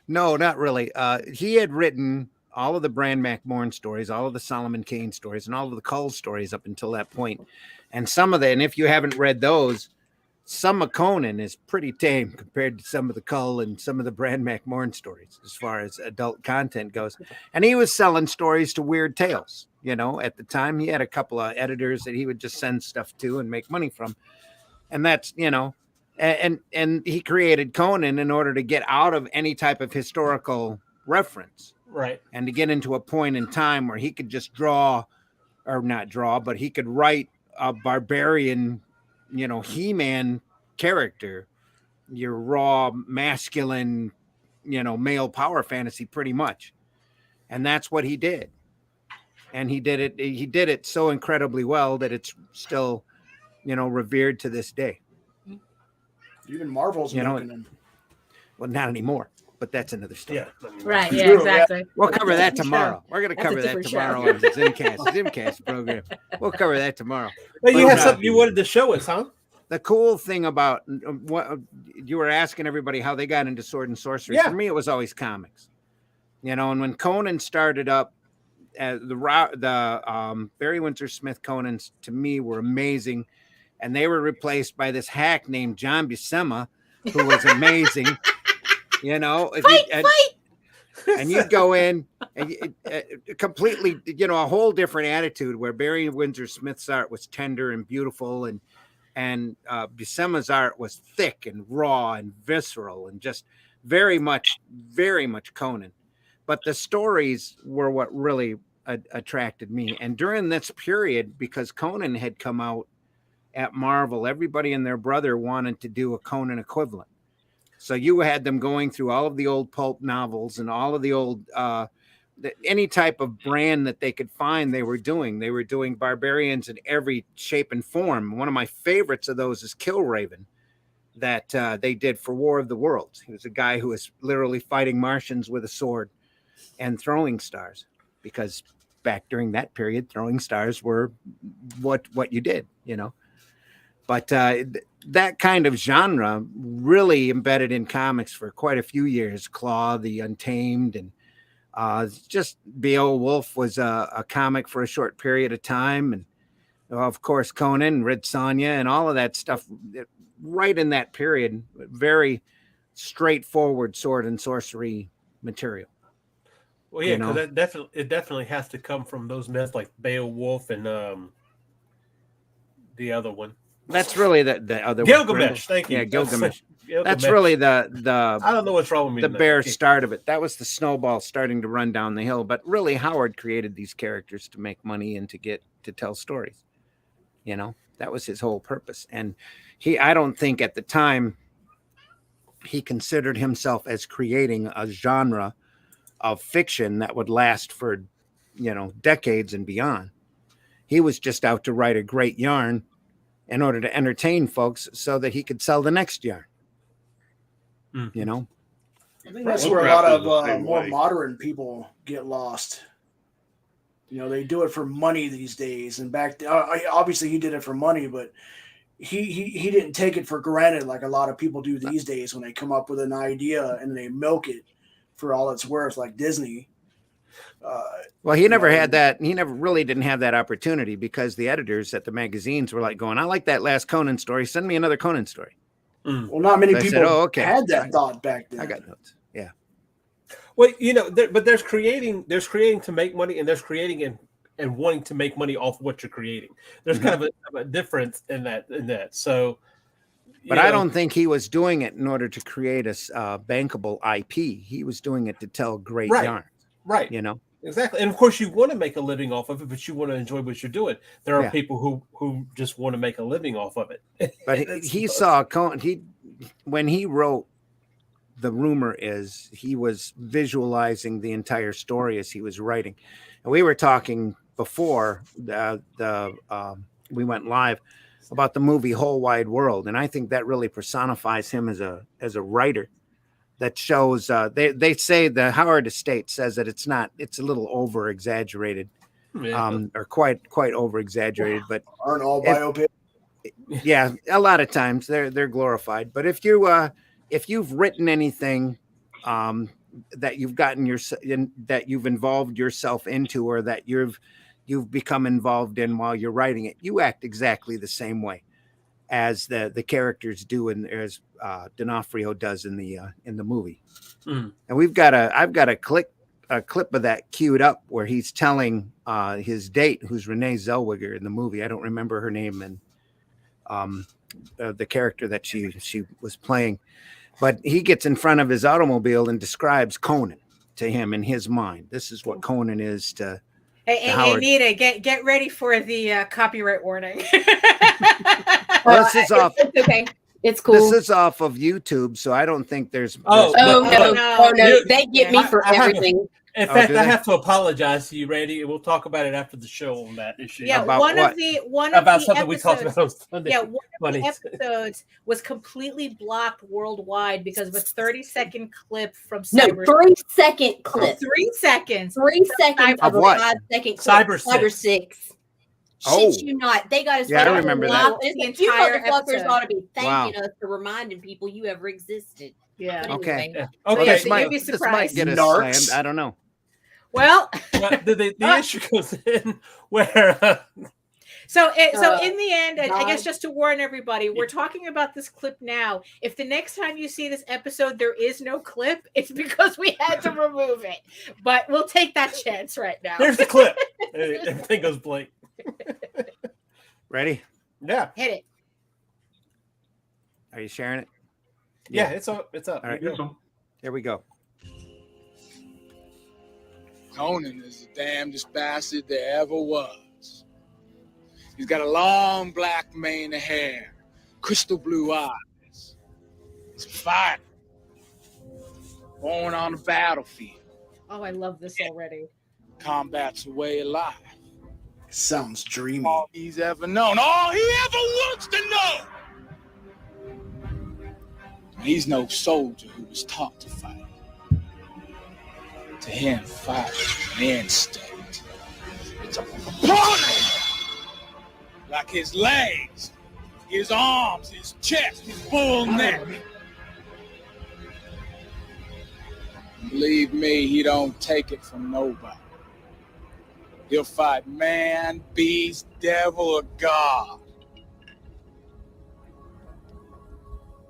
no, not really. He had written all of the Bran McMorn stories, all of the Solomon Kane stories, and all of the Cull stories up until that point. And some of and if you haven't read those, some of Conan is pretty tame compared to some of the Cull and some of the Bran McMorn stories as far as adult content goes. And he was selling stories to Weird Tales. At the time, he had a couple of editors that he would just send stuff to and make money from. And that's, and he created Conan in order to get out of any type of historical reference. Right. And to get into a point in time where he could just but he could write a barbarian, He-Man character, your raw, masculine, male power fantasy pretty much. And that's what he did. And he did it so incredibly well that it's still, revered to this day. Even Marvel's milking him. Well, not anymore, but that's another story. Yeah. Right. Yeah, exactly. We'll cover that tomorrow. We're going to cover that tomorrow on the Zimcast program. We'll cover that tomorrow. But you have something you wanted to show us, huh? The cool thing about what you were asking everybody how they got into sword and sorcery. For me, it was always comics. And when Conan started up, the Barry Windsor Smith Conans to me were amazing, and they were replaced by this hack named John Buscema, who was amazing. And you'd go in and completely, a whole different attitude where Barry Windsor Smith's art was tender and beautiful, and Buscema's art was thick and raw and visceral and just very much Conan. But the stories were what really attracted me. And during this period, because Conan had come out at Marvel, everybody and their brother wanted to do a Conan equivalent. So you had them going through all of the old pulp novels and all of the old, any type of brand that they could find they were doing. They were doing barbarians in every shape and form. One of my favorites of those is Killraven that they did for War of the Worlds. He was a guy who was literally fighting Martians with a sword and throwing stars, because back during that period, throwing stars were what you did, But that kind of genre really embedded in comics for quite a few years. Claw, the Untamed, and just Beowulf was a comic for a short period of time. And of course, Conan, Red Sonja, and all of that stuff right in that period, very straightforward sword and sorcery material. Well, yeah, because it definitely has to come from those myths like Beowulf and the other one. That's really the other Gilgamesh. one. Thank you. Yeah, Gilgamesh. That's really the I don't know what's wrong with me. The bare start of it. That was the snowball starting to run down the hill. But really, Howard created these characters to make money and to get to tell stories. That was his whole purpose. And I don't think at the time he considered himself as creating a genre of fiction that would last for, decades and beyond. He was just out to write a great yarn in order to entertain folks so that he could sell the next yarn. I think that's where a lot of more modern people get lost. They do it for money these days. And back obviously he did it for money, but he didn't take it for granted like a lot of people do these days when they come up with an idea and they milk it for all it's worth, like Disney. Well, he never had that. He never really didn't have that opportunity because the editors at the magazines were like going, I like that last Conan story. Send me another Conan story. Well, not many So I people said, "Oh, okay." had that thought back then. I got notes. Yeah. Well, but there's creating to make money, and there's creating and wanting to make money off what you're creating. There's kind of a difference in that. So, but I don't think he was doing it in order to create a bankable IP. He was doing it to tell great yarns. Right. Exactly. And of course you want to make a living off of it, but you want to enjoy what you're doing. There are people who just want to make a living off of it. But he saw when he wrote, the rumor is he was visualizing the entire story as he was writing. And we were talking before we went live about the movie Whole Wide World. And I think that really personifies him as a writer. That shows they say the Howard estate says that it's a little over exaggerated, or quite over exaggerated, but aren't all biopics? Yeah, a lot of times they're glorified. But if you've written anything that you've gotten that you've involved yourself into, or that you've become involved in while you're writing it, you act exactly the same way as the characters do, and as D'Onofrio does in the movie. And I've got a clip of that queued up where he's telling his date, who's Renee Zellweger in the movie. I don't remember her name and the character that she was playing, but he gets in front of his automobile and describes Conan to him in his mind. This is what Conan is to. Hey, Nita, get ready for the copyright warning. Well, this is off. It's okay. It's cool. This is off of YouTube, so I don't think there's. No. They get me for everything. In fact, I have to apologize to you, Randy, and we'll talk about it after the show on that issue. Yeah, about one what? of the something we talked about on Sunday. Yeah, one of the episodes was completely blocked worldwide because of a 30-second clip from Cyber. 3-second clip. 3 seconds. 3 seconds of a what? 5-second clip. Cyber 6. Oh. Shit you not. They got us. Yeah, I remember that. The The entire entire motherfuckers episode. ought to be thanking us for reminding people you ever existed. Yeah. But Okay. anyway. Well, Okay. this you'd might be get us Narcs. slammed. I don't know. Well, the issue goes in where. So in the end, I guess just to warn everybody, we're talking about this clip now. If the next time you see this episode, there is no clip, it's because we had to remove it. But we'll take that chance right now. There's the clip. Everything goes blank. Ready? Yeah. Hit it. Are you sharing it? Yeah, it's up. It's up. All right. Here we go. Conan is the damnedest bastard there ever was. He's got a long black mane of hair, crystal blue eyes. He's a fighter, born on the battlefield. Oh, I love this already. Combat's a way of life. Sounds dreamy. All he's ever known, all he ever wants to know. He's no soldier who was taught to fight. To him, fight is an instinct. It's a part of him. Like his legs, his arms, his chest, his bull neck. Believe me, he don't take it from nobody. He'll fight man, beast, devil, or God.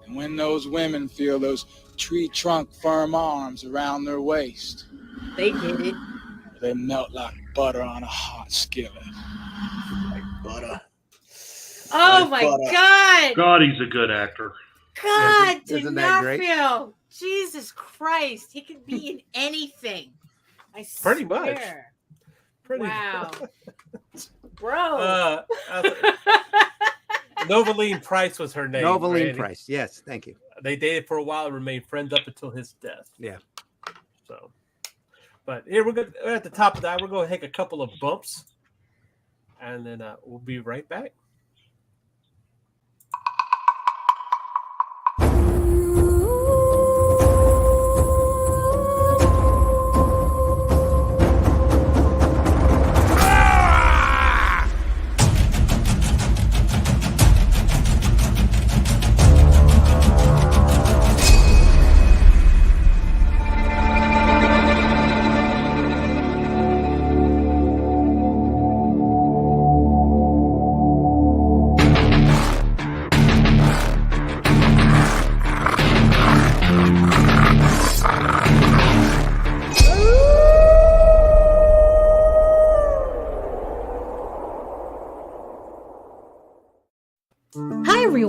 And when those women feel those tree trunk firm arms around their waist, They did it. they melt like butter on a hot skillet. Like butter. Oh my God. God, he's a good actor. God, Isn't that great? D'Onofrio. Jesus Christ. He could be in anything. I Pretty much. swear. Pretty Wow. Bro. Novaline Price was her name. Novaline Randy. Price. Yes, thank you. They dated for a while and remained friends up until his death. Yeah. So, but here we're at the top of that. We're going to take a couple of bumps, and then we'll be right back.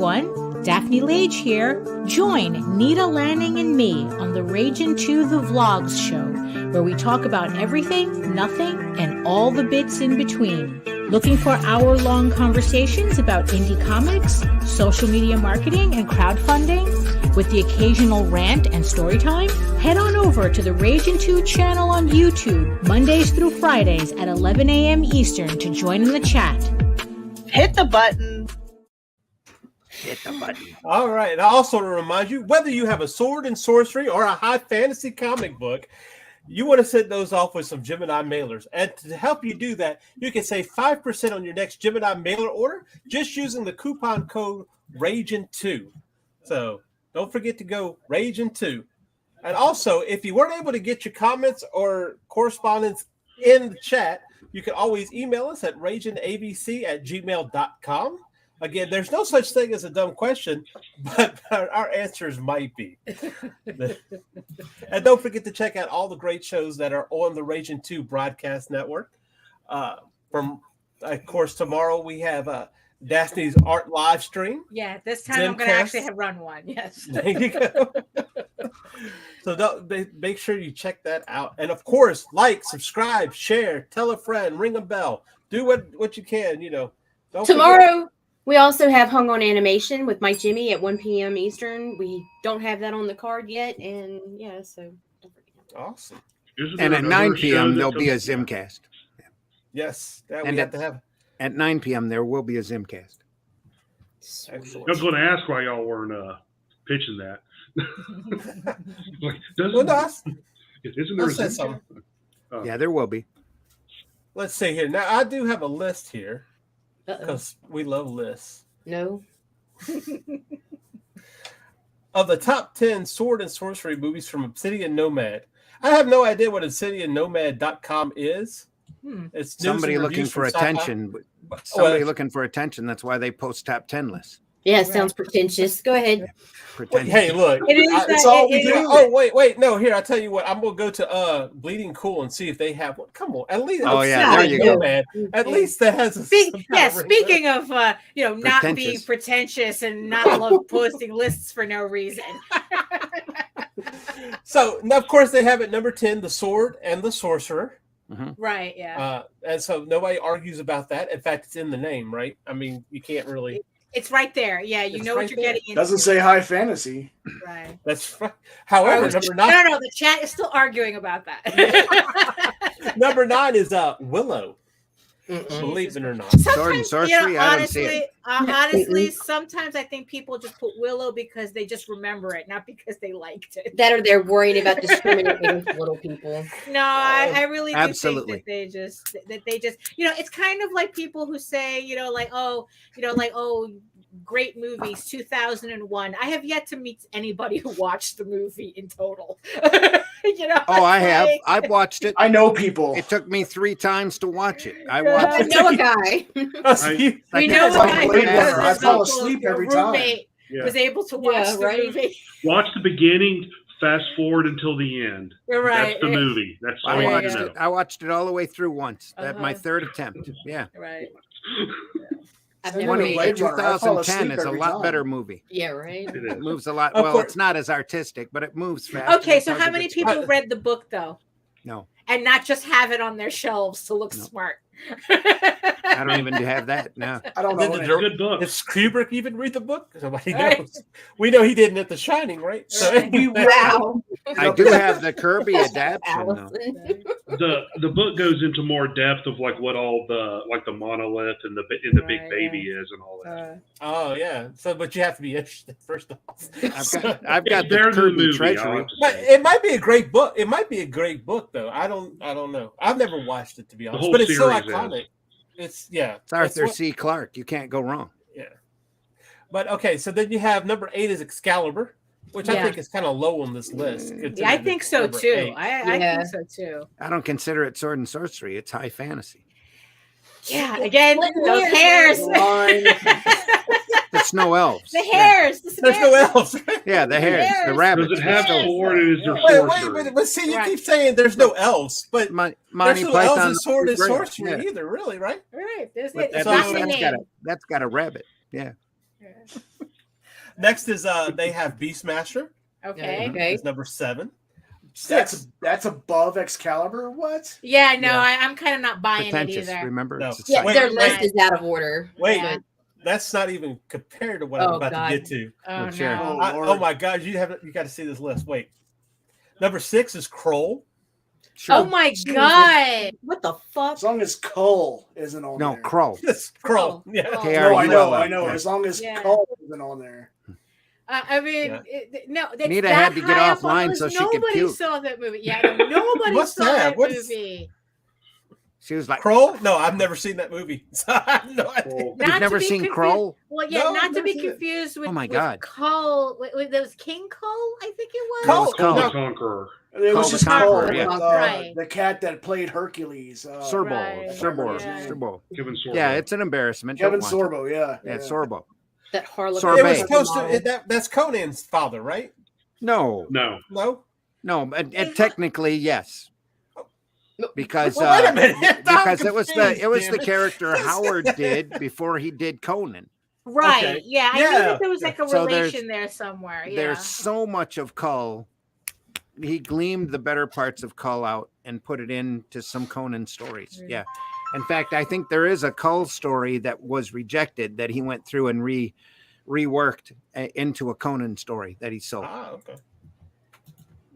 everyone, Daphne Lage here. Join Nita Lanning and me on the Ragin 2 The Vlogs show, where we talk about everything, nothing, and all the bits in between. Looking for hour-long conversations about indie comics, social media marketing, and crowdfunding, with the occasional rant and story time? Head on over to the Ragin 2 channel on YouTube, Mondays through Fridays at 11 a.m. Eastern to join in the chat. Hit the button. Hit the button. All right. And also to remind you, whether you have a sword and sorcery or a high fantasy comic book, you want to send those off with some Gemini mailers. And to help you do that, you can save 5% on your next Gemini mailer order just using the coupon code RAGIN2. So don't forget to go RAGIN2. And also, if you weren't able to get your comments or correspondence in the chat, you can always email us at raginabc@gmail.com. Again, there's no such thing as a dumb question, but our answers might be. And don't forget to check out all the great shows that are on the Ragin 2 broadcast network. From, of course, tomorrow we have Daphne's art live stream. Yeah, this time I'm going to actually run one. Yes. There you go. So make sure you check that out. And, of course, like, subscribe, share, tell a friend, ring a bell. Do what you can, Don't Tomorrow... forget. We also have Hung on Animation with Mike Jimmy at 1 p.m. Eastern. We don't have that on the card yet, and so don't forget. Awesome. And at 9 p.m. there'll be a Zimcast. Yes, that we have to have. At 9 p.m. there will be a Zimcast. Excellent. I was going to ask why y'all weren't pitching that. Isn't there a Zimcast? Yeah, there will be. Let's see here. Now, I do have a list here. Because we love lists. No. Of the top 10 sword and sorcery movies from Obsidian Nomad. I have no idea what ObsidianNomad.com is. It's somebody looking for attention. Looking for attention. That's why they post top 10 lists. Yeah, it sounds pretentious. Go ahead. Wait, hey, look. It's all we do. Oh, wait. No, here, I'll tell you what. I'm going to go to Bleeding Cool and see if they have one. Come on. At least. Oh, yeah. There you go. Man. At least that has a. Speaking of, not being pretentious and not love posting lists for no reason. So, now, of course, they have at number 10, The Sword and the Sorcerer. Mm-hmm. Right, yeah. And so nobody argues about that. In fact, it's in the name, right? I mean, you can't really. It's right there. Yeah, you know what you're getting into. Doesn't say high fantasy. Right. That's right. However, number 9. No, the chat is still arguing about that. Number 9 is Willow. Believe it or not. Sword and sorcery, I don't see it. Honestly, sometimes I think people just put Willow because they just remember it, not because they liked it. That or they're worried about discriminating against little people. No, I really do absolutely think that they just it's kind of like people who say, great movies, 2001. I have yet to meet anybody who watched the movie in total. I have. I've watched it. I know people. It took me 3 times to watch it. I watched it. I know a guy. We know a guy. I fall asleep every time. Was able to watch the movie. Watch the beginning, fast forward until the end. Right. That's the movie. That's all I you watched know. it. I watched it all the way through once. At my 3rd attempt. Yeah. Right. I've never made 2010 is a lot better movie. Yeah, right. It moves a lot. Well, it's not as artistic, but it moves fast. Okay, so how many people read the book though? No. And not just have it on their shelves to look smart. I don't even have that. No. I don't know. It's a good book. Does Kubrick even read the book? Nobody knows. We know he didn't at The Shining, right? So Wow. I do have the Kirby adaptation though. The book goes into more depth of like what all the monolith and the big baby is and all that. Oh yeah. So, but you have to be interested first of all. I've got the Kirby treasury. But it might be a great book. It might be a great book though. I don't know. I've never watched it to be honest. But it's so iconic. It's Arthur C. Clarke. You can't go wrong. Yeah. But okay, so then you have number 8 is Excalibur, which I think is kind of low on this list. Yeah, I think so too. I think so too. I don't consider it sword and sorcery. It's high fantasy. Yeah, again, those hairs. The snow elves. The hairs. There's no elves. Yeah, the hairs. The rabbits. Does it have sword and is there sorcery? But see, you keep saying there's no elves, but Monty there's no Python elves in sword and sorcery yeah. either, really, right? Right. That's got a rabbit. Yeah. Next is they have Beastmaster. Okay. Is number 7. That's above Excalibur. What? Yeah, no, I'm kind of not buying it either. Remember? No. Yeah, their list is out of order. Wait, that's not even compared to what I'm about to get to. Oh sure. no! Oh my God, you got to see this list. Wait, number 6 is Kroll. Sure. Oh my God! What the fuck? As long as Cole isn't on there. No, Kroll. It's Kroll. Yeah. No, K-R-U-L-L. I know. As long as Cole isn't on there. I mean, no. Nita had to get offline so she could Nobody puke. saw that movie. Yeah, nobody What's saw that? that movie. She was like, Kroll? No, I've never seen that movie. So I have no idea. You've never seen Kroll? Well, yeah, No, not I've to never be seen it. confused with, Oh my with God. Cole. That was King Cole, I think it was. Cole. Cole. No, Conqueror. It was Cole just the Cole, Conqueror, yeah. Right. the cat that played Hercules. Sorbo. Right. Sorbo. Yeah. Sorbo. Kevin Sorbo. Yeah, it's an embarrassment. Kevin Don't watch it. Sorbo, yeah. Yeah, Sorbo. That Harlequin. Sorbet. it was supposed to. That's Conan's father, right? No, No. No. and technically yes, because Well, wait a minute. because I'm it was confused, the damn it. character Howard did before he did Conan. Right. Okay. Yeah, I knew Yeah. that there was like a So there's- relation there somewhere. Yeah. There's so much of Cull. He gleamed the better parts of Cull out and put it into some Conan stories. Mm. Yeah. In fact, I think there is a Cull story that was rejected that he went through and reworked into a Conan story that he sold. Ah, okay.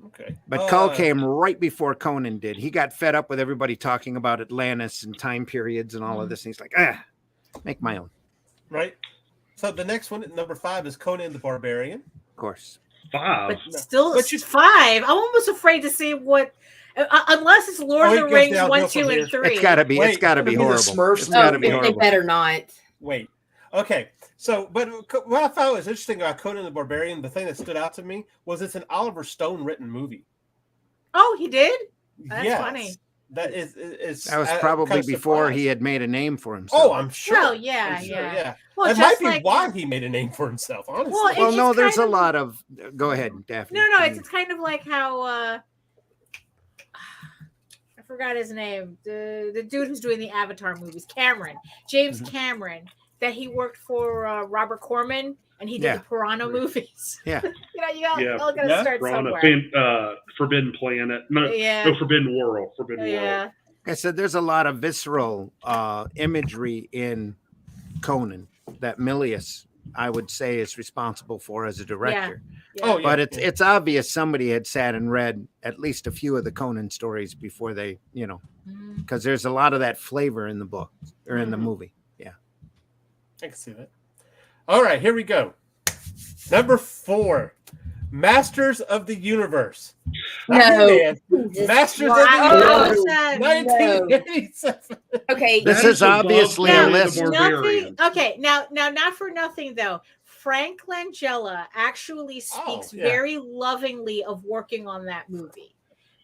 Okay. But Cull came right before Conan did. He got fed up with everybody talking about Atlantis and time periods and all of this. And he's like, make my own. Right. So the next one, number 5, is Conan the Barbarian. Of course. 5. But still, But you- 5. I'm almost afraid to say what, unless it's Lord Oh, of it the goes Rings downhill 1, from 2, here. and 3. It's gotta be. Wait, It's gotta be it'll be the horrible. Smurfs It's now. gotta be They horrible. better not. Wait. Okay. So, but what I found was interesting about Conan the Barbarian, the thing that stood out to me was it's an Oliver Stone written movie. Oh, he did? That's Yes. funny. That is. That was I'm probably kind of before surprised. he had made a name for himself. Oh, I'm sure. Well, yeah, I'm sure, yeah. Well, that just might be like- why he made a name for himself. Honestly. Well, Well, it's no, just there's a kind of- lot of. Go ahead, Daphne. No, it's kind of like how I forgot his name. The dude who's doing the Avatar movies, James Cameron, that he worked for Robert Corman, and he did Yeah. the Piranha movies. Yeah. you all Yeah. gotta start Rana, somewhere. Forbidden Planet. No, Yeah. no, Forbidden World. Forbidden World. Yeah. I said there's a lot of visceral imagery in Conan that Milius, I would say, is responsible for as a director. Yeah. Oh, yeah. But it's obvious somebody had sat and read at least a few of the Conan stories before they, because there's a lot of that flavor in the book or in the movie. Yeah. I can see that. All right, here we go. Number 4, Masters of the Universe. No. Man. Masters of the Universe. No. 1987. Okay. This That is above obviously a Conan the list. Barbarian. Okay, now, not for nothing though. Frank Langella actually speaks yeah. very lovingly of working on that movie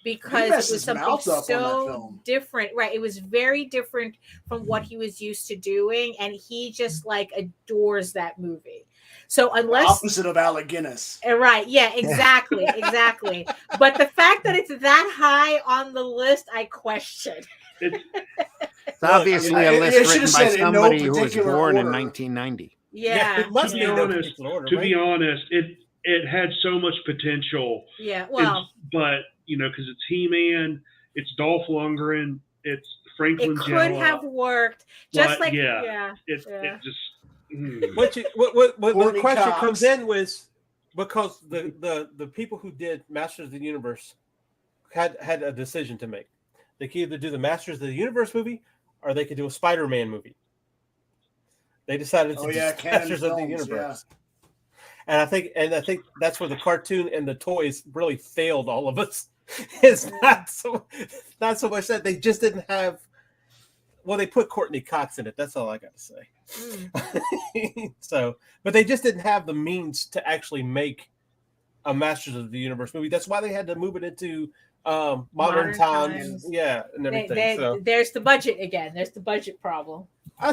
because it messed was his mouth something up on that so film. different. Right, it was very different from what he was used to doing, and he just like adores that movie. So unless Opposite of Alec Guinness. Right. Yeah, exactly. Exactly. But the fact that it's that high on the list, I question. It's obviously a it list should written have by said in no somebody who was particular born in order. 1990. Yeah. it must To be be in no honest, particular order, to right? be honest, it had so much potential. Yeah. Well, But because it's He-Man, it's Dolph Lundgren, it's Frank it Langella. could have worked. Just But, like yeah, yeah. It just. What the Courtney question Cox. comes in was because the people who did Masters of the Universe had a decision to make. They could either do the Masters of the Universe movie or they could do a Spider-Man movie. They decided to do Canon Masters of the Films, Universe. And I think that's where the cartoon and the toys really failed all of us. It's not so much that they just didn't have. Well, they put Courtney Cox in it. That's all I got to say. So, but they just didn't have the means to actually make a Masters of the Universe movie. That's why they had to move it into modern times. Yeah, and everything. There's the budget again. There's the budget problem. I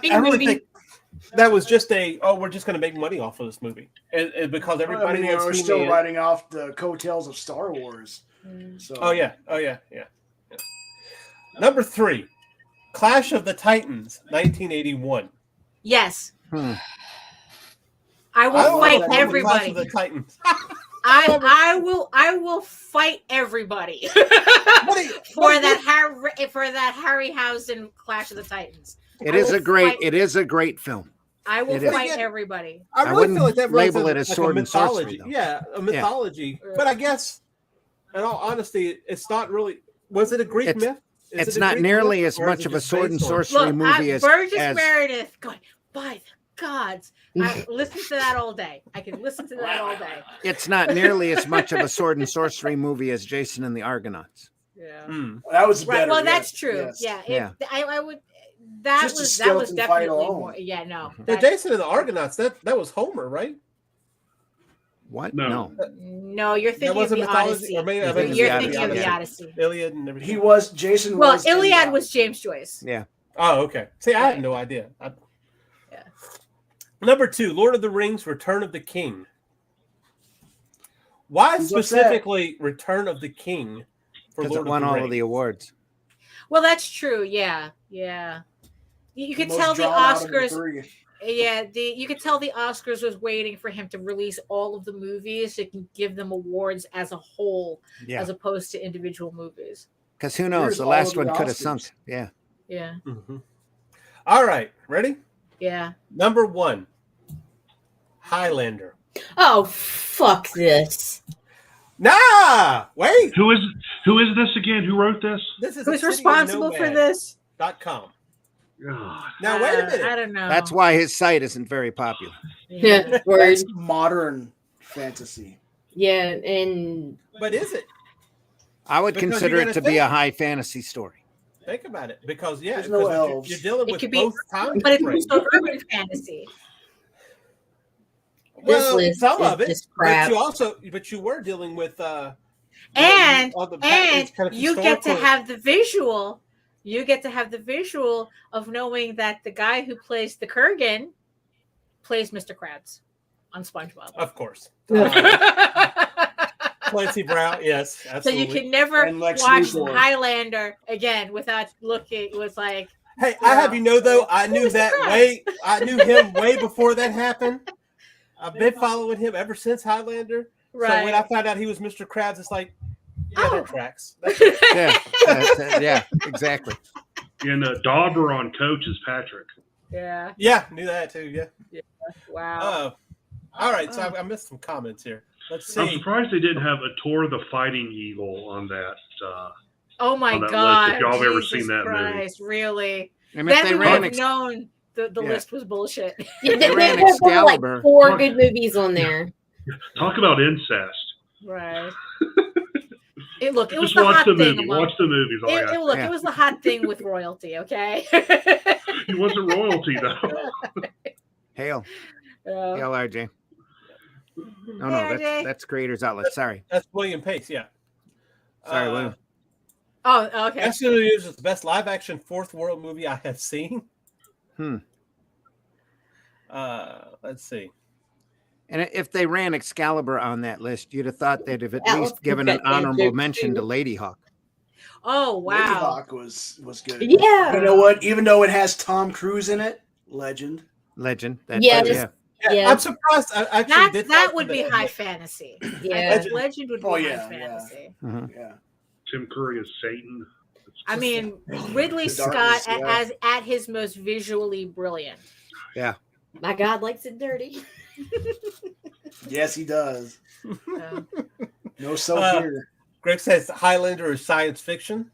really think that was just we're just going to make money off of this movie, and because everybody we're still riding off the coattails of Star Wars. So. Oh yeah. Number 3, Clash of the Titans, 1981. Yes. I will fight everybody. The Titans. I will fight everybody for that Harryhausen Clash of the Titans. It is a great film. I will fight everybody. I really feel like that label it as like sword and sorcery. Yeah, a mythology. Yeah. But I guess, in all honesty, it's not really. Was it a Greek myth? It's not nearly as much of a sword and sorcery movie as Burgess Meredith going, by the gods. I listen to that all day. I can listen to that all day. It's not nearly as much of a sword and sorcery movie as Jason and the Argonauts. Yeah, that was better. Well, that's true. Yes. Yeah, I would. That was definitely more. Yeah, no. Yeah, Jason and the Argonauts. That was Homer, right? What? No, you're thinking of the Odyssey. You're thinking of the Odyssey. Iliad and everything. He was Jason. Well, Iliad was James Joyce. Yeah. Oh, okay. See, I had no idea. Number 2, Lord of the Rings: Return of the King. Why specifically Return of the King? Because it won all of the awards. Well, that's true. Yeah. You could tell the Oscars. You could tell the Oscars was waiting for him to release all of the movies so it can give them awards as a whole, as opposed to individual movies. Because who knows? The last one could have sunk. Yeah. Yeah. Mm-hmm. All right. Ready? Yeah. Number 1, Highlander. Oh, fuck this. Nah, wait. Who is this again? Who wrote this? This is who's responsible for this? .com. God. Now wait a minute. I don't know. That's why his site isn't very popular. Yeah, it's modern fantasy. Yeah, but is it? I would consider it to be a high fantasy story. Think about it, because you're it dealing with could both be, times. but it's also urban fantasy. Well, this list some is of it, just crap. but you were dealing with and kind of you get to have the visual. You get to have the visual of knowing that the guy who plays the Kurgan plays Mr. Krabs on SpongeBob. Of course. Clancy Brown, yes, absolutely. So you can never watch Highlander again without looking. It was like, hey, I have you know though, I knew him way before that happened. I've been following him ever since Highlander. Right. So when I found out he was Mr. Krabs, it's like, that tracks. Yeah, exactly. And Dauber on Coach is Patrick. Yeah. Yeah, knew that too. Yeah. Wow. All right, so I missed some comments here. Let's see. I'm surprised they didn't have a Tor the Fighting Eagle on that. Oh my God! List, if y'all have ever seen that Christ, movie, really? And then we would have known the list was bullshit. Yeah, they ran Excalibur. Like 4 good movies on there. Talk about incest. Right. It was just the watch hot the thing. movie. Watch the movies. It was the hot thing with royalty. Okay. He wasn't royalty though. Hail, RJ. No, that's Creators Outlet. Sorry, that's William Pace. Yeah. Sorry, William. Oh, okay. Destiny of the Years is the best live-action fourth world movie I have seen. Let's see. And if they ran Excalibur on that list, you'd have thought they'd have at least given an honorable mention to Lady Hawk. Oh, wow. Lady Hawk was good. Yeah. You know what? Even though it has Tom Cruise in it, legend. Yeah. I'm surprised. That would be high fantasy. Yeah. Legend would be high fantasy. Yeah. Mm-hmm. Tim Curry is Satan. I mean, Ridley Scott at his most visually brilliant. Yeah. My God likes it dirty. Yes, he does. No soap here. Greg says Highlander is science fiction.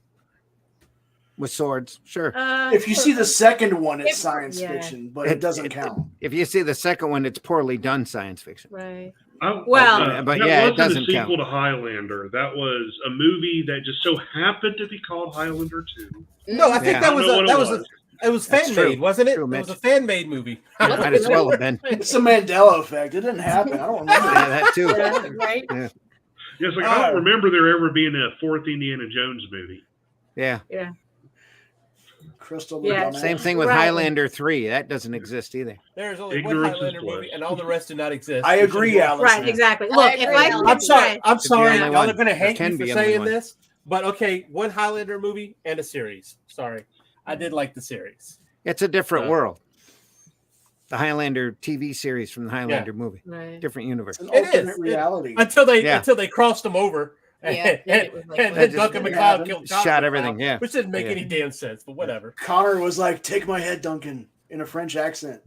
With swords, sure. If you see the second one, it's science fiction, but it doesn't count. If you see the second one, it's poorly done science fiction. Right. But that it doesn't a sequel count. to Highlander. That was a movie that just so happened to be called Highlander 2. No, I think it was fan made, wasn't it? True, it was a fan made movie. Might as well have been. It's a Mandela effect. It didn't happen. I don't remember that too. Right. Yeah. Yes, I don't remember there ever being a fourth Indiana Jones movie. Yeah. Crystal. Same thing with Highlander 3. That doesn't exist either. There's only one Highlander movie, and all the rest do not exist. I agree, Alice. Right, exactly. Look, I'm sorry. Y'all are going to hate me for saying this, but okay, one Highlander movie and a series. Sorry, I did like the series. It's a different world. The Highlander TV series from the Highlander movie. Right. Different universe. It's an alternate reality. Until they crossed them over. Yeah, and Duncan McLeod killed Connor. Shot everything, yeah. Which didn't make any damn sense, but whatever. Connor was like, "Take my head, Duncan," in a French accent.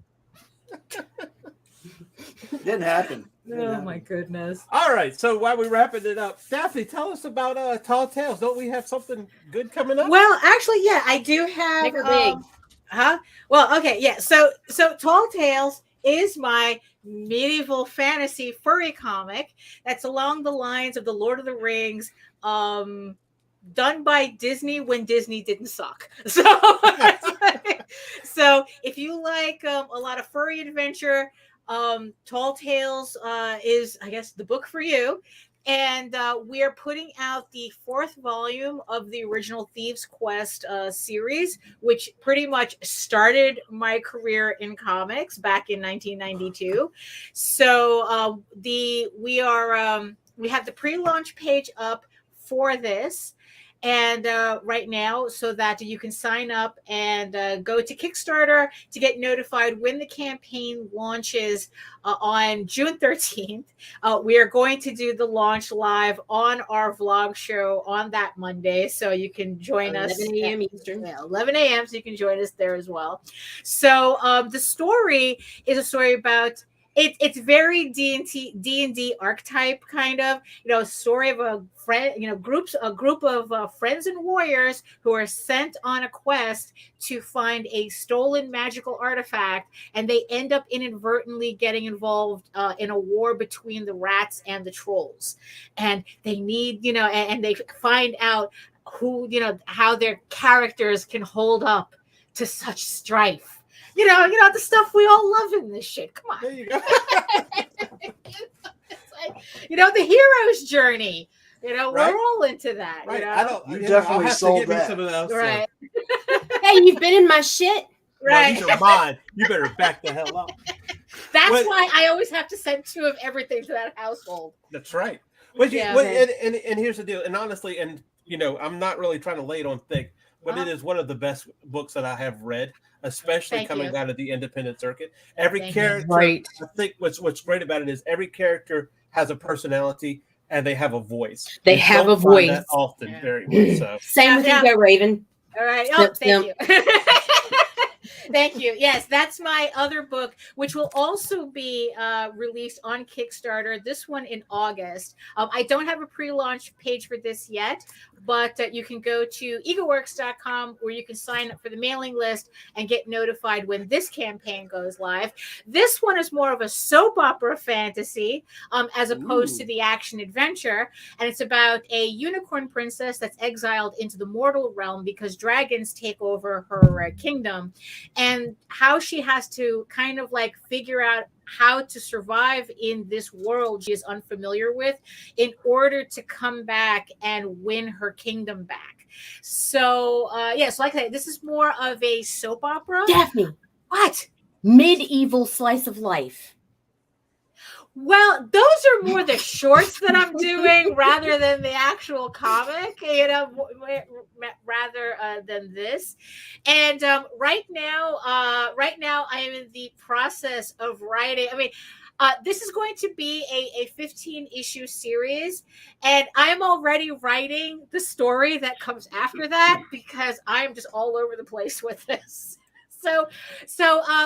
Didn't happen. My goodness. All right, so while we're wrapping it up, Daphne, tell us about Tall Tales. Don't we have something good coming up? Well, actually, yeah, I do have. Make her big. Well, okay, yeah. So Tall Tales is my medieval fantasy furry comic that's along the lines of the Lord of the Rings, done by Disney when Disney didn't suck. So if you like a lot of furry adventure, Tall Tales is, I guess, the book for you. And we are putting out the 4th volume of the original Thieves Quest series, which pretty much started my career in comics back in 1992. So we have the pre-launch page up for this. And right now, so that you can sign up and go to Kickstarter to get notified when the campaign launches on June 13th. We are going to do the launch live on our vlog show on that Monday. So you can join us. 11 a.m. Eastern. 11 a.m. So you can join us there as well. So the story is a story about... It's very D&D archetype kind of, story of a friend, a group of friends and warriors who are sent on a quest to find a stolen magical artifact, and they end up inadvertently getting involved in a war between the rats and the trolls, and they need, and they find out who, how their characters can hold up to such strife. The stuff we all love in this shit. Come on. There you go. It's like, the hero's journey. Right? We're all into that. Right. You definitely sold that. Some of those, right. Hey, you've been in my shit. Right. No, these are mine. You better back the hell up. That's why I always have to send 2 of everything to that household. That's right. And here's the deal. And honestly, I'm not really trying to lay it on thick, but it is one of the best books that I have read, especially coming out of the independent circuit. Every character, right. I think what's great about it is every character has a personality and they have a voice. They have a voice. That often, very much so. Same with you, Raven. All right. Thank you. Thank you. Yes, that's my other book, which will also be released on Kickstarter. This one in August. I don't have a pre-launch page for this yet, but you can go to egoworks.com where you can sign up for the mailing list and get notified when this campaign goes live. This one is more of a soap opera fantasy as opposed to the action adventure. And it's about a unicorn princess that's exiled into the mortal realm because dragons take over her kingdom, and how she has to kind of like figure out how to survive in this world she is unfamiliar with in order to come back and win her kingdom back. So, so like I said, this is more of a soap opera. Daphne. What? Medieval slice of life. Well, those are more the shorts that I'm doing rather than the actual comic, rather than this. And right now I am in the process of writing. I mean, this is going to be a 15-issue series, and I'm already writing the story that comes after that because I'm just all over the place with this. So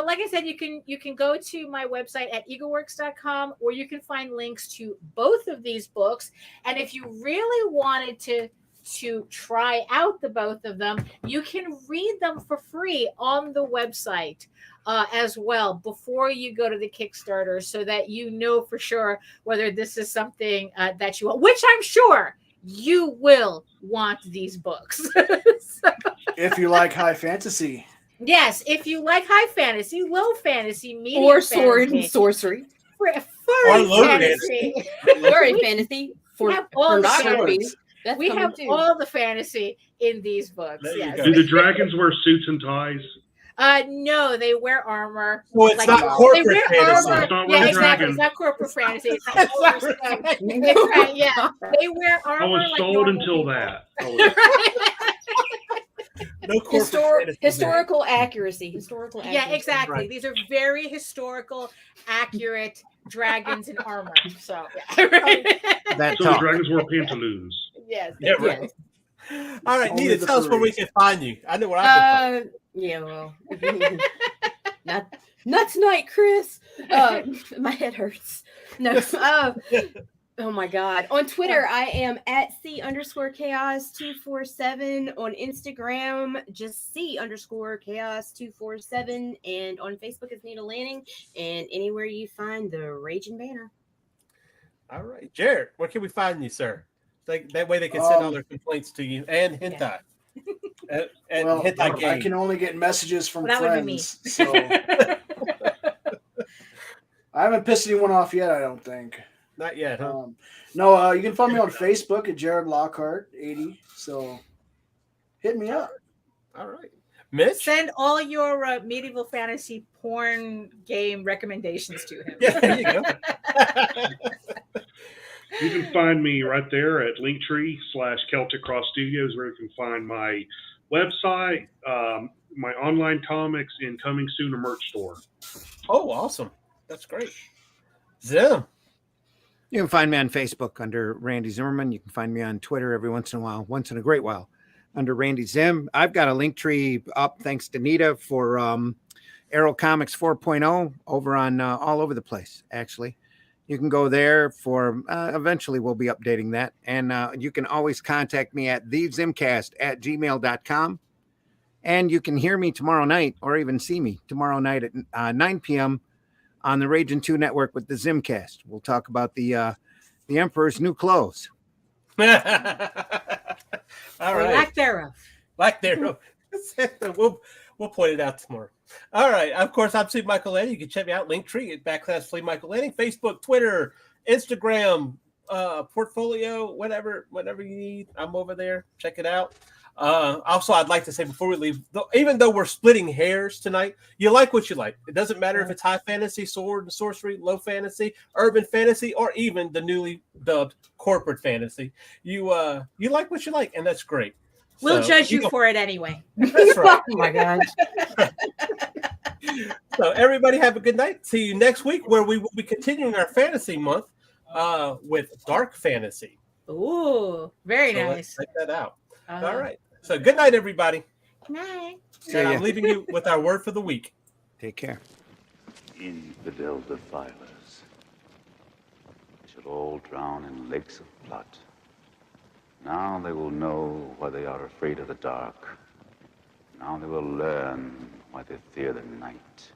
like I said, you can go to my website at egoworks.com where you can find links to both of these books. And if you really wanted to try out the both of them, you can read them for free on the website as well before you go to the Kickstarter, so that you know for sure whether this is something that you want, which I'm sure you will want these books. If you like high fantasy. Yes, if you like high fantasy, low fantasy, medium or fantasy, sword and sorcery, furry fantasy, furry fantasy for pornography. We have all the fantasy in these books. Yes. Do the dragons wear suits and ties? No, they wear armor. Well, it's not corporate fantasy. Armor. Yeah, exactly. It's not corporate fantasy. It's right. Yeah, they wear armor. I was sold until that. No corporate historical accuracy. Historical accuracy. Yeah, exactly. Right. These are very historical, accurate dragons in armor. So, yeah. So the dragons wore pantaloons. Yes. Yeah, right. Yes. All right, Only Nita, the tell us where we furries. can find you. I know where I can find you. Yeah, well, not tonight, Chris. My head hurts. No. Oh my God. On Twitter, I am at C_chaos247. On Instagram, just C_chaos247. And on Facebook, it's Nita Lanning. And anywhere you find the Ragin banner. All right, Jared, where can we find you, sir? That way they can send all their complaints to you and hentai. Yeah. And Well, hentai game. I can only get messages from That would be me. friends. So I haven't pissed anyone off yet, I don't think. Not yet, huh? No, you can find me on Facebook at Jared Lockhart 80. So hit me up. All right. Mitch? Send all your medieval fantasy porn game recommendations to him. Yeah, there you go. You can find me right there at Linktree/Celtic Cross Studios, where you can find my website, my online comics, and coming soon a merch store. Oh, awesome. That's great. Zim. You can find me on Facebook under Randy Zimmerman. You can find me on Twitter every once in a great while, under Randy Zim. I've got a link tree up, thanks to Nita, for Arrow Comics 4.0 over on all over the place, actually. You can go there for, eventually we'll be updating that. And you can always contact me at thezimcast@gmail.com. And you can hear me tomorrow night, or even see me tomorrow night at 9 p.m. on the Ragin 2 network with the Zimcast. We'll talk about the Emperor's new clothes. All right. Lack thereof. Lack thereof. We'll point it out tomorrow. All right. Of course, I'm C Michael Lanning. You can check me out, Linktree at /C Michael Lanning, Facebook, Twitter, Instagram, portfolio, whatever you need. I'm over there. Check it out. Also, I'd like to say before we leave, even though we're splitting hairs tonight, you like what you like. It doesn't matter if it's high fantasy, sword and sorcery, low fantasy, urban fantasy, or even the newly dubbed corporate fantasy. You like what you like, and that's great. We'll judge you for it anyway. That's right. Oh my God. So everybody have a good night. See you next week, where we will be continuing our fantasy month with dark fantasy. Ooh, very So nice. let's check that out. All right. So good night, everybody. Good night. And I'm leaving you with our word for the week. Take care. Infidel defilers shall all drown in lakes of blood. Now they will know why they are afraid of the dark. Now they will learn why they fear the night.